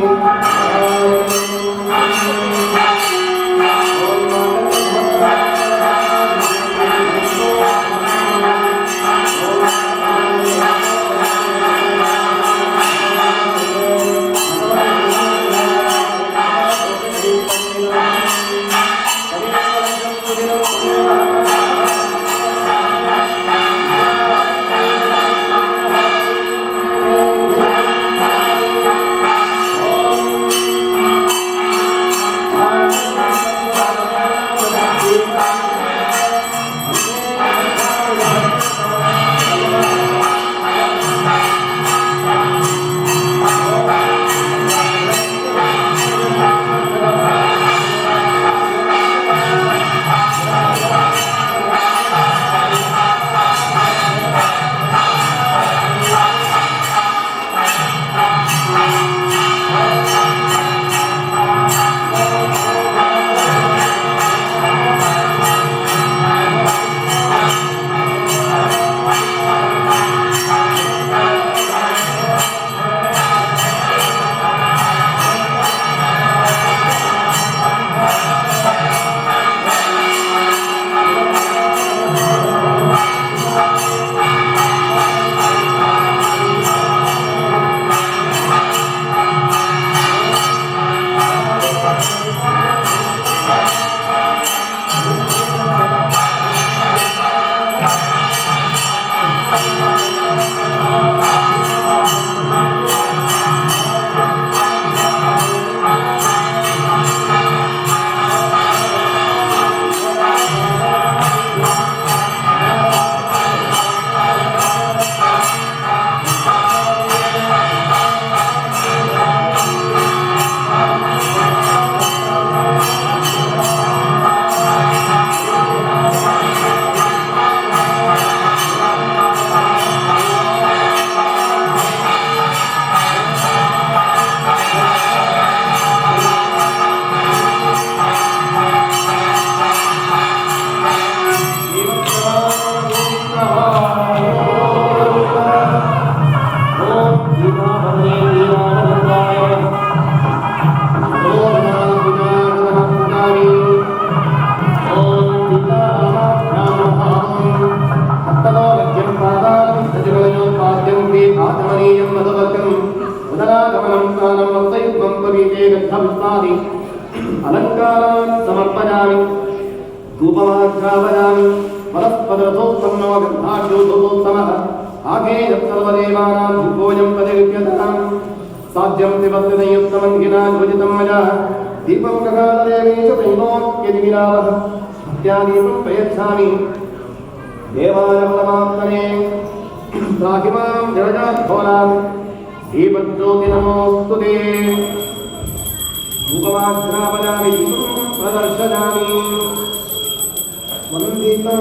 Oh समर्पयामि धूपमाघ्रापयामि परस्पररथोत्पन्नो गन्धाढ्योधोत्तमः आगे सर्वदेवानां धूपोऽयं प्रतिविद्यताम् साध्यं त्रिपत्तिसंयुक्तमङ्गिना ध्वजितं मया दीपं गगादेवी च तैलोक्यदिविरावः सत्यादीपं प्रयच्छामि देवाय परमात्मने त्राहिमां जगजाघोराम् श्रीपज्योतिनमोऽस्तु ते धूपमाघ्रापयामि दीपं प्रदर्शयामि वन्दिता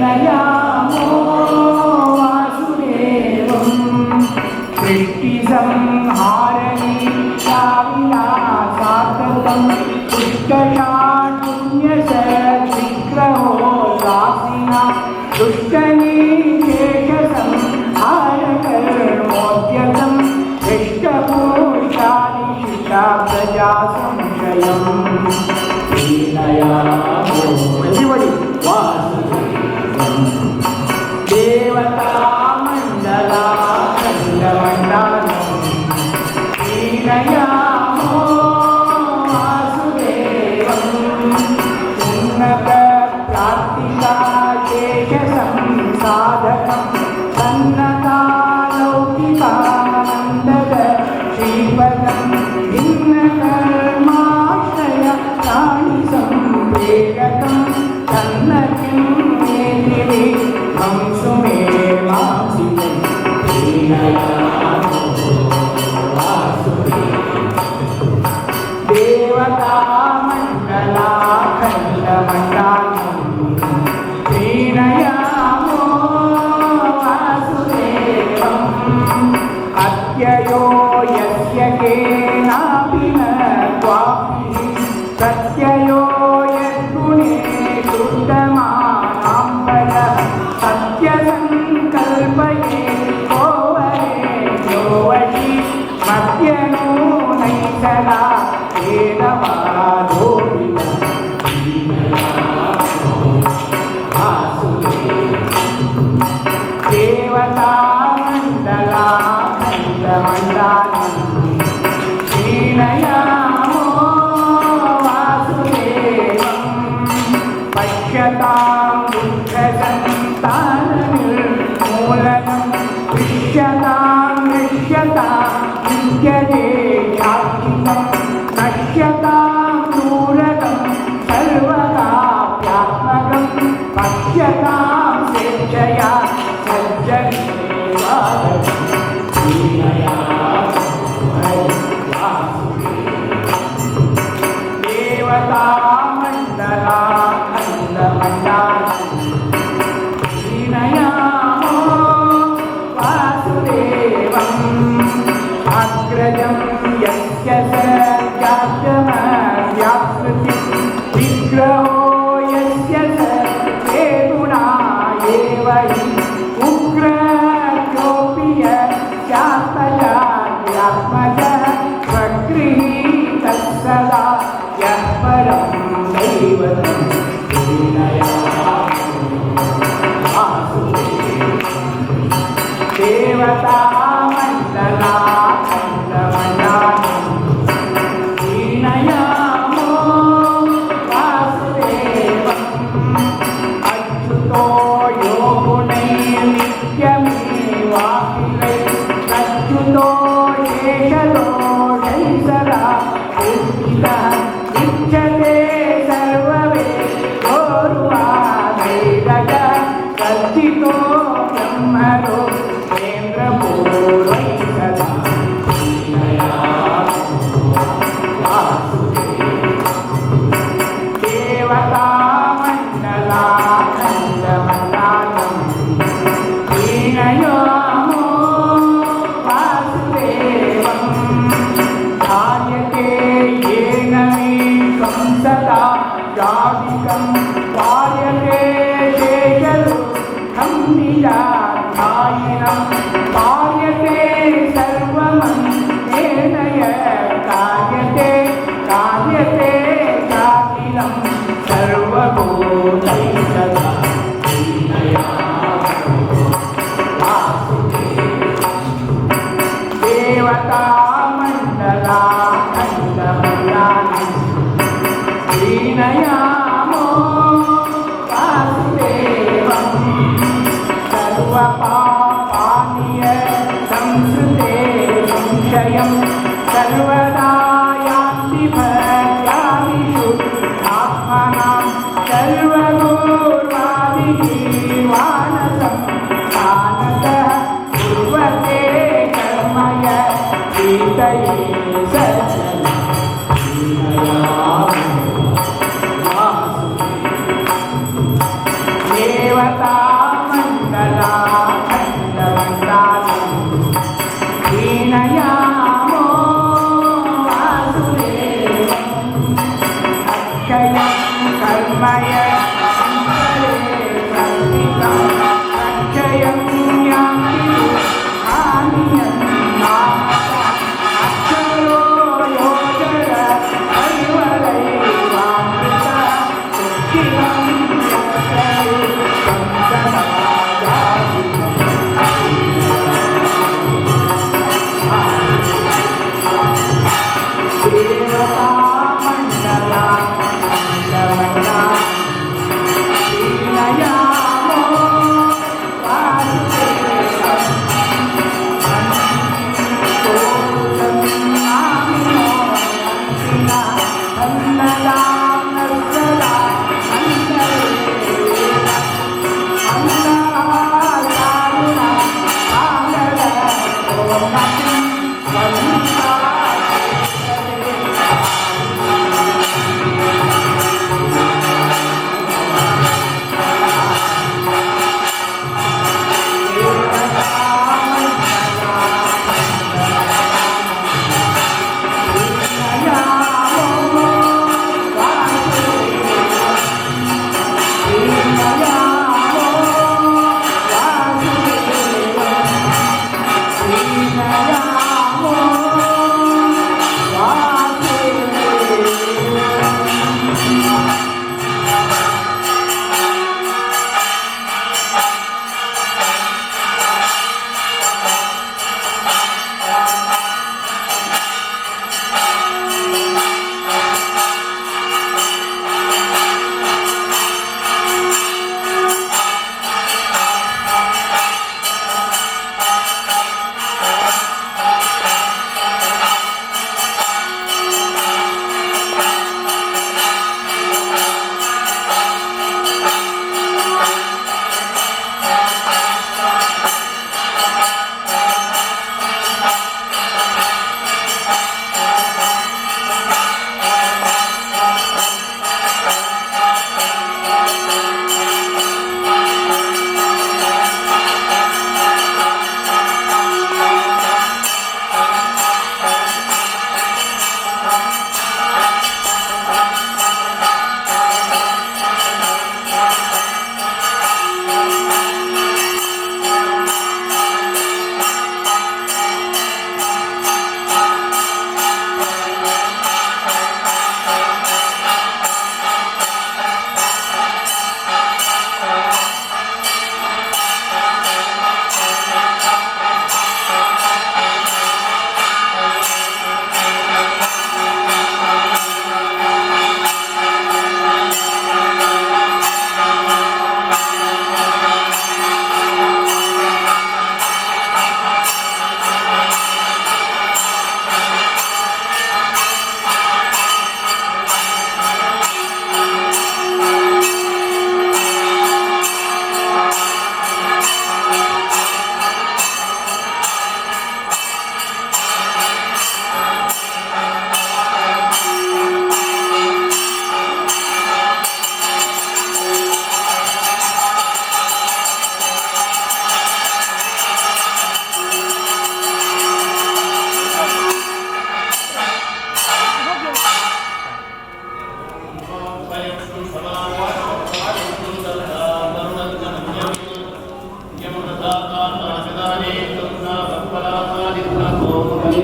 नयामो वासुदेवं सृष्टिसंहारणे विनाशाकृतं पुष्कषाण्यसद्विग्रहो दासिना दुष्टनिकेशसंहारकर्मोद्यतं हृष्टपूषादिशिषा प्रजा संशयम् नयामो देवता मंडला खंडमंडलम् हीनयामो वासुदेवम् उन्नत प्राप्तिका शेष संसाधकम् सन्नता लौकिका मंडल श्रीपदम् भिन्नकर्माश्रय प्राणि संप्रेरकम् सन्नतिं मेदिरे हंसु मे वासितं देवता मंडला खंडमंडलम् हीनयामो वासुदेवम् अत्ययो यस्य केनापि न क्वापि प्रत्ययो यद्गुणे शुद्धमानां पद सत्यसङ्कल्पये कोवरेण्योवशि मध्यनो नैसदा देवता मंडला खंडमंडलम् हीनयामो वासुदेवम् पश्यतां दुःखसन्ताननिर्मूलनं दृश्यतां विद्यते शाश्वतं नश्यतां दूरकं सर्वकाप्यात्मकं पश्यतां स्वेच्छया देवता मंडला खंडमंडलम् हीनयामो वासुदेवम् अग्रजं यस्य सत्यागमव्याकृतिं विग्रहो यस्य हेतुना एव हि उग्रयोऽपि यस्यात्मजात्मजः स्वगृहीतः सदा यः परं दैवतं देवता मंडला खंडमंडलम् हीनयामो वासुदेवम् अच्युतो यो गुणैर्नित्यमेवाखिलैः अच्युतो येषदोषैः सदा पूजितः उच्यते सर्ववेदोर्वादैरजः सच्चितो ब्रह्मणो केन्द्रभूः कालिदं वार्यते शेषदु खम्बिजाधायिनं वार्यते सर्वमन्त्रेण कार्यते कार्यते चाखिलं सर्वभूतैकदा देवता मंडला खंडमंडानि श्रीनयामो वासुदेवं सर्वपापानिय संस्कृते संशयं सर्वदा यान्ति भक्त्यादिषु आत्मनां सर्वगुर्वादिजीवानसं कानतः कुर्वते कर्मय गीतये देवता मंडला खंडमंडानि दीनयामो वासुदेवम् अक्षयं कर्मय अक्षयं यान्ति हानियं अक्षरो योजर हरिवरैवामृता सुखिलं देवता मंडला दीनयामो वासुदेवम्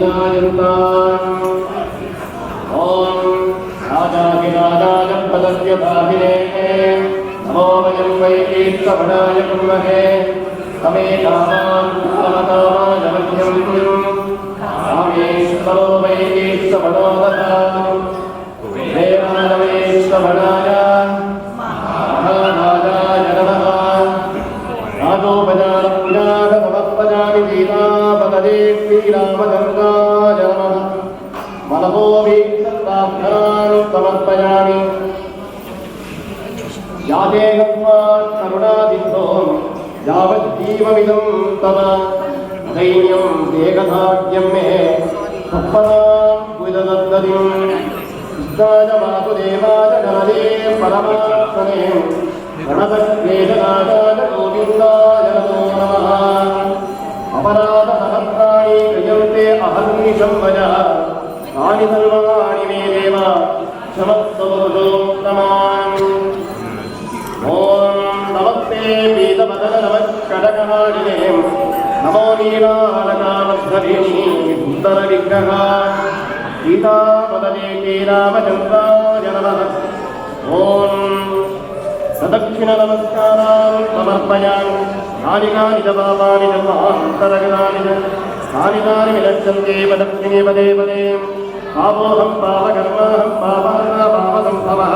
पूजायन्ताम् ॐ राजाधिराजाय पदस्य दाहिने नमो वयं वैकीर्तभटाय कुर्महे तमे कामान् कामकामाय मह्यं कामेश्वरो वैकीर्तभटो ददातु देवालवेश्वराय महाराजाय नमः राजोपचारपूजागतमपजामि सीतापतये श्रीरामचन्द्राय नमः मनमोऽभीष्टप्रार्थनान् समर्पयामि याते कस्मात् करुणादिन्दो यावज्जीवमिदं तव दैन्यं देहभाग्यं मे सत्पदां विददद्दतिम् सिद्धाय वासुदेवाय काले परमात्मने गणपत्येशनाथाय गोविन्दाय नमो नमः अपराधसहस्राणि क्रियन्ते अहर्निशं वचः तानि सर्वाणि मे देव क्षमस्वपुरुषोत्तमान् ॐ नमस्ते पीतवदन नमः कडकहारिणे नमो नीलालकामध्वरिणी सुन्दरविग्रह सीतापदये श्रीरामचन्द्राय नमः ॐ सदक्षिणनमस्कारान् समर्पयामि कानि कानि च पापानि जन्मान्तरगतानि च कानि कानि विलक्षन्ते पदक्षिणे पदे पदे पापोऽहं पापकर्माहं पापसम्भवः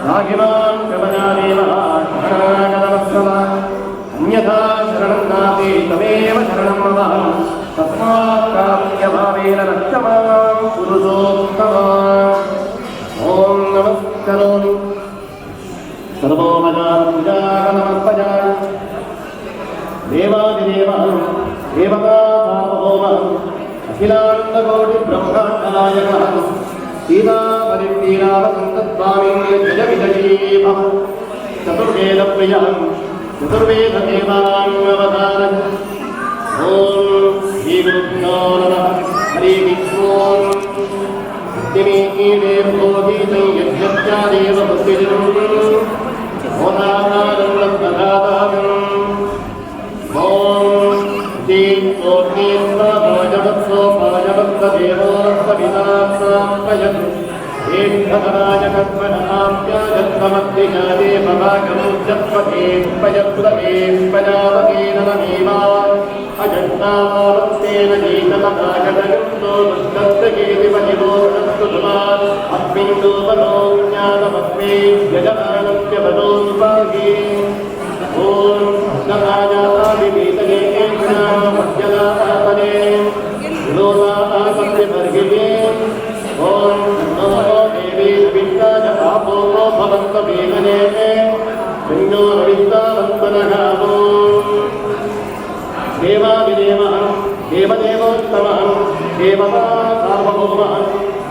राघिमान् कृपयादेव शरणागतवत्सलः अन्यथा शरणं नास्ति तमेव शरणं मम तस्मात् काम्यभावेन रक्ष मां पुरुषोत्तमा ॐ नमस्करोमि सर्वोपचारपूजागतमर्पयामि देवादिदेवः देवता सार्वभौमः अखिलाण्डकोटिब्रह्माण्डनायकः सीतापरिश्रीरामचन्द्रस्वामी जय विजयी भव चतुर्वेदप्रियः चतुर्वेददेवान्वतारः ॐ श्रीगुरुभ्यो नमः हरिः ॐ दिमेकीडे बोधितं यज्ञत्यादेव बुद्धिजम् मोदानादन्ददातारम् ॐ श्रीकोटीस्वभोजवत्सोपाजवत्सदेवोत्सवितासाम्पयत् एकधराय कल्पनाप्याजत्वमद्विजाते भवागमुज्जत्वते पयत्वते पजावतेन नमेवा अजन्तावत्तेन गीतमदागतयुक्तो दुष्टस्यकेति परिभोषस्तुमात् अस्मिन् दोपनो ज्ञानमस्मे यजमानस्य भदोऽनुपाहि ॐ नराजाताभिवीतये मध्यलापने लोलापस्य वर्गिते ॐ नमो देवी विद्याय पापो भवन्तवेदने पुण्यो रविद्यावन्तनः देवादिदेवः देवदेवोत्तमः देवता सार्वभौमः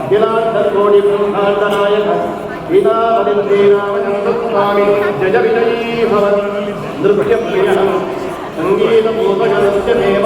अखिलाण्डकोटिब्रह्माण्डनायकः सीतापतिश्रीरामचन्द्रस्वामी जय विजयी भव नृत्यप्रियः सङ्गीतपूर्वजनस्य देव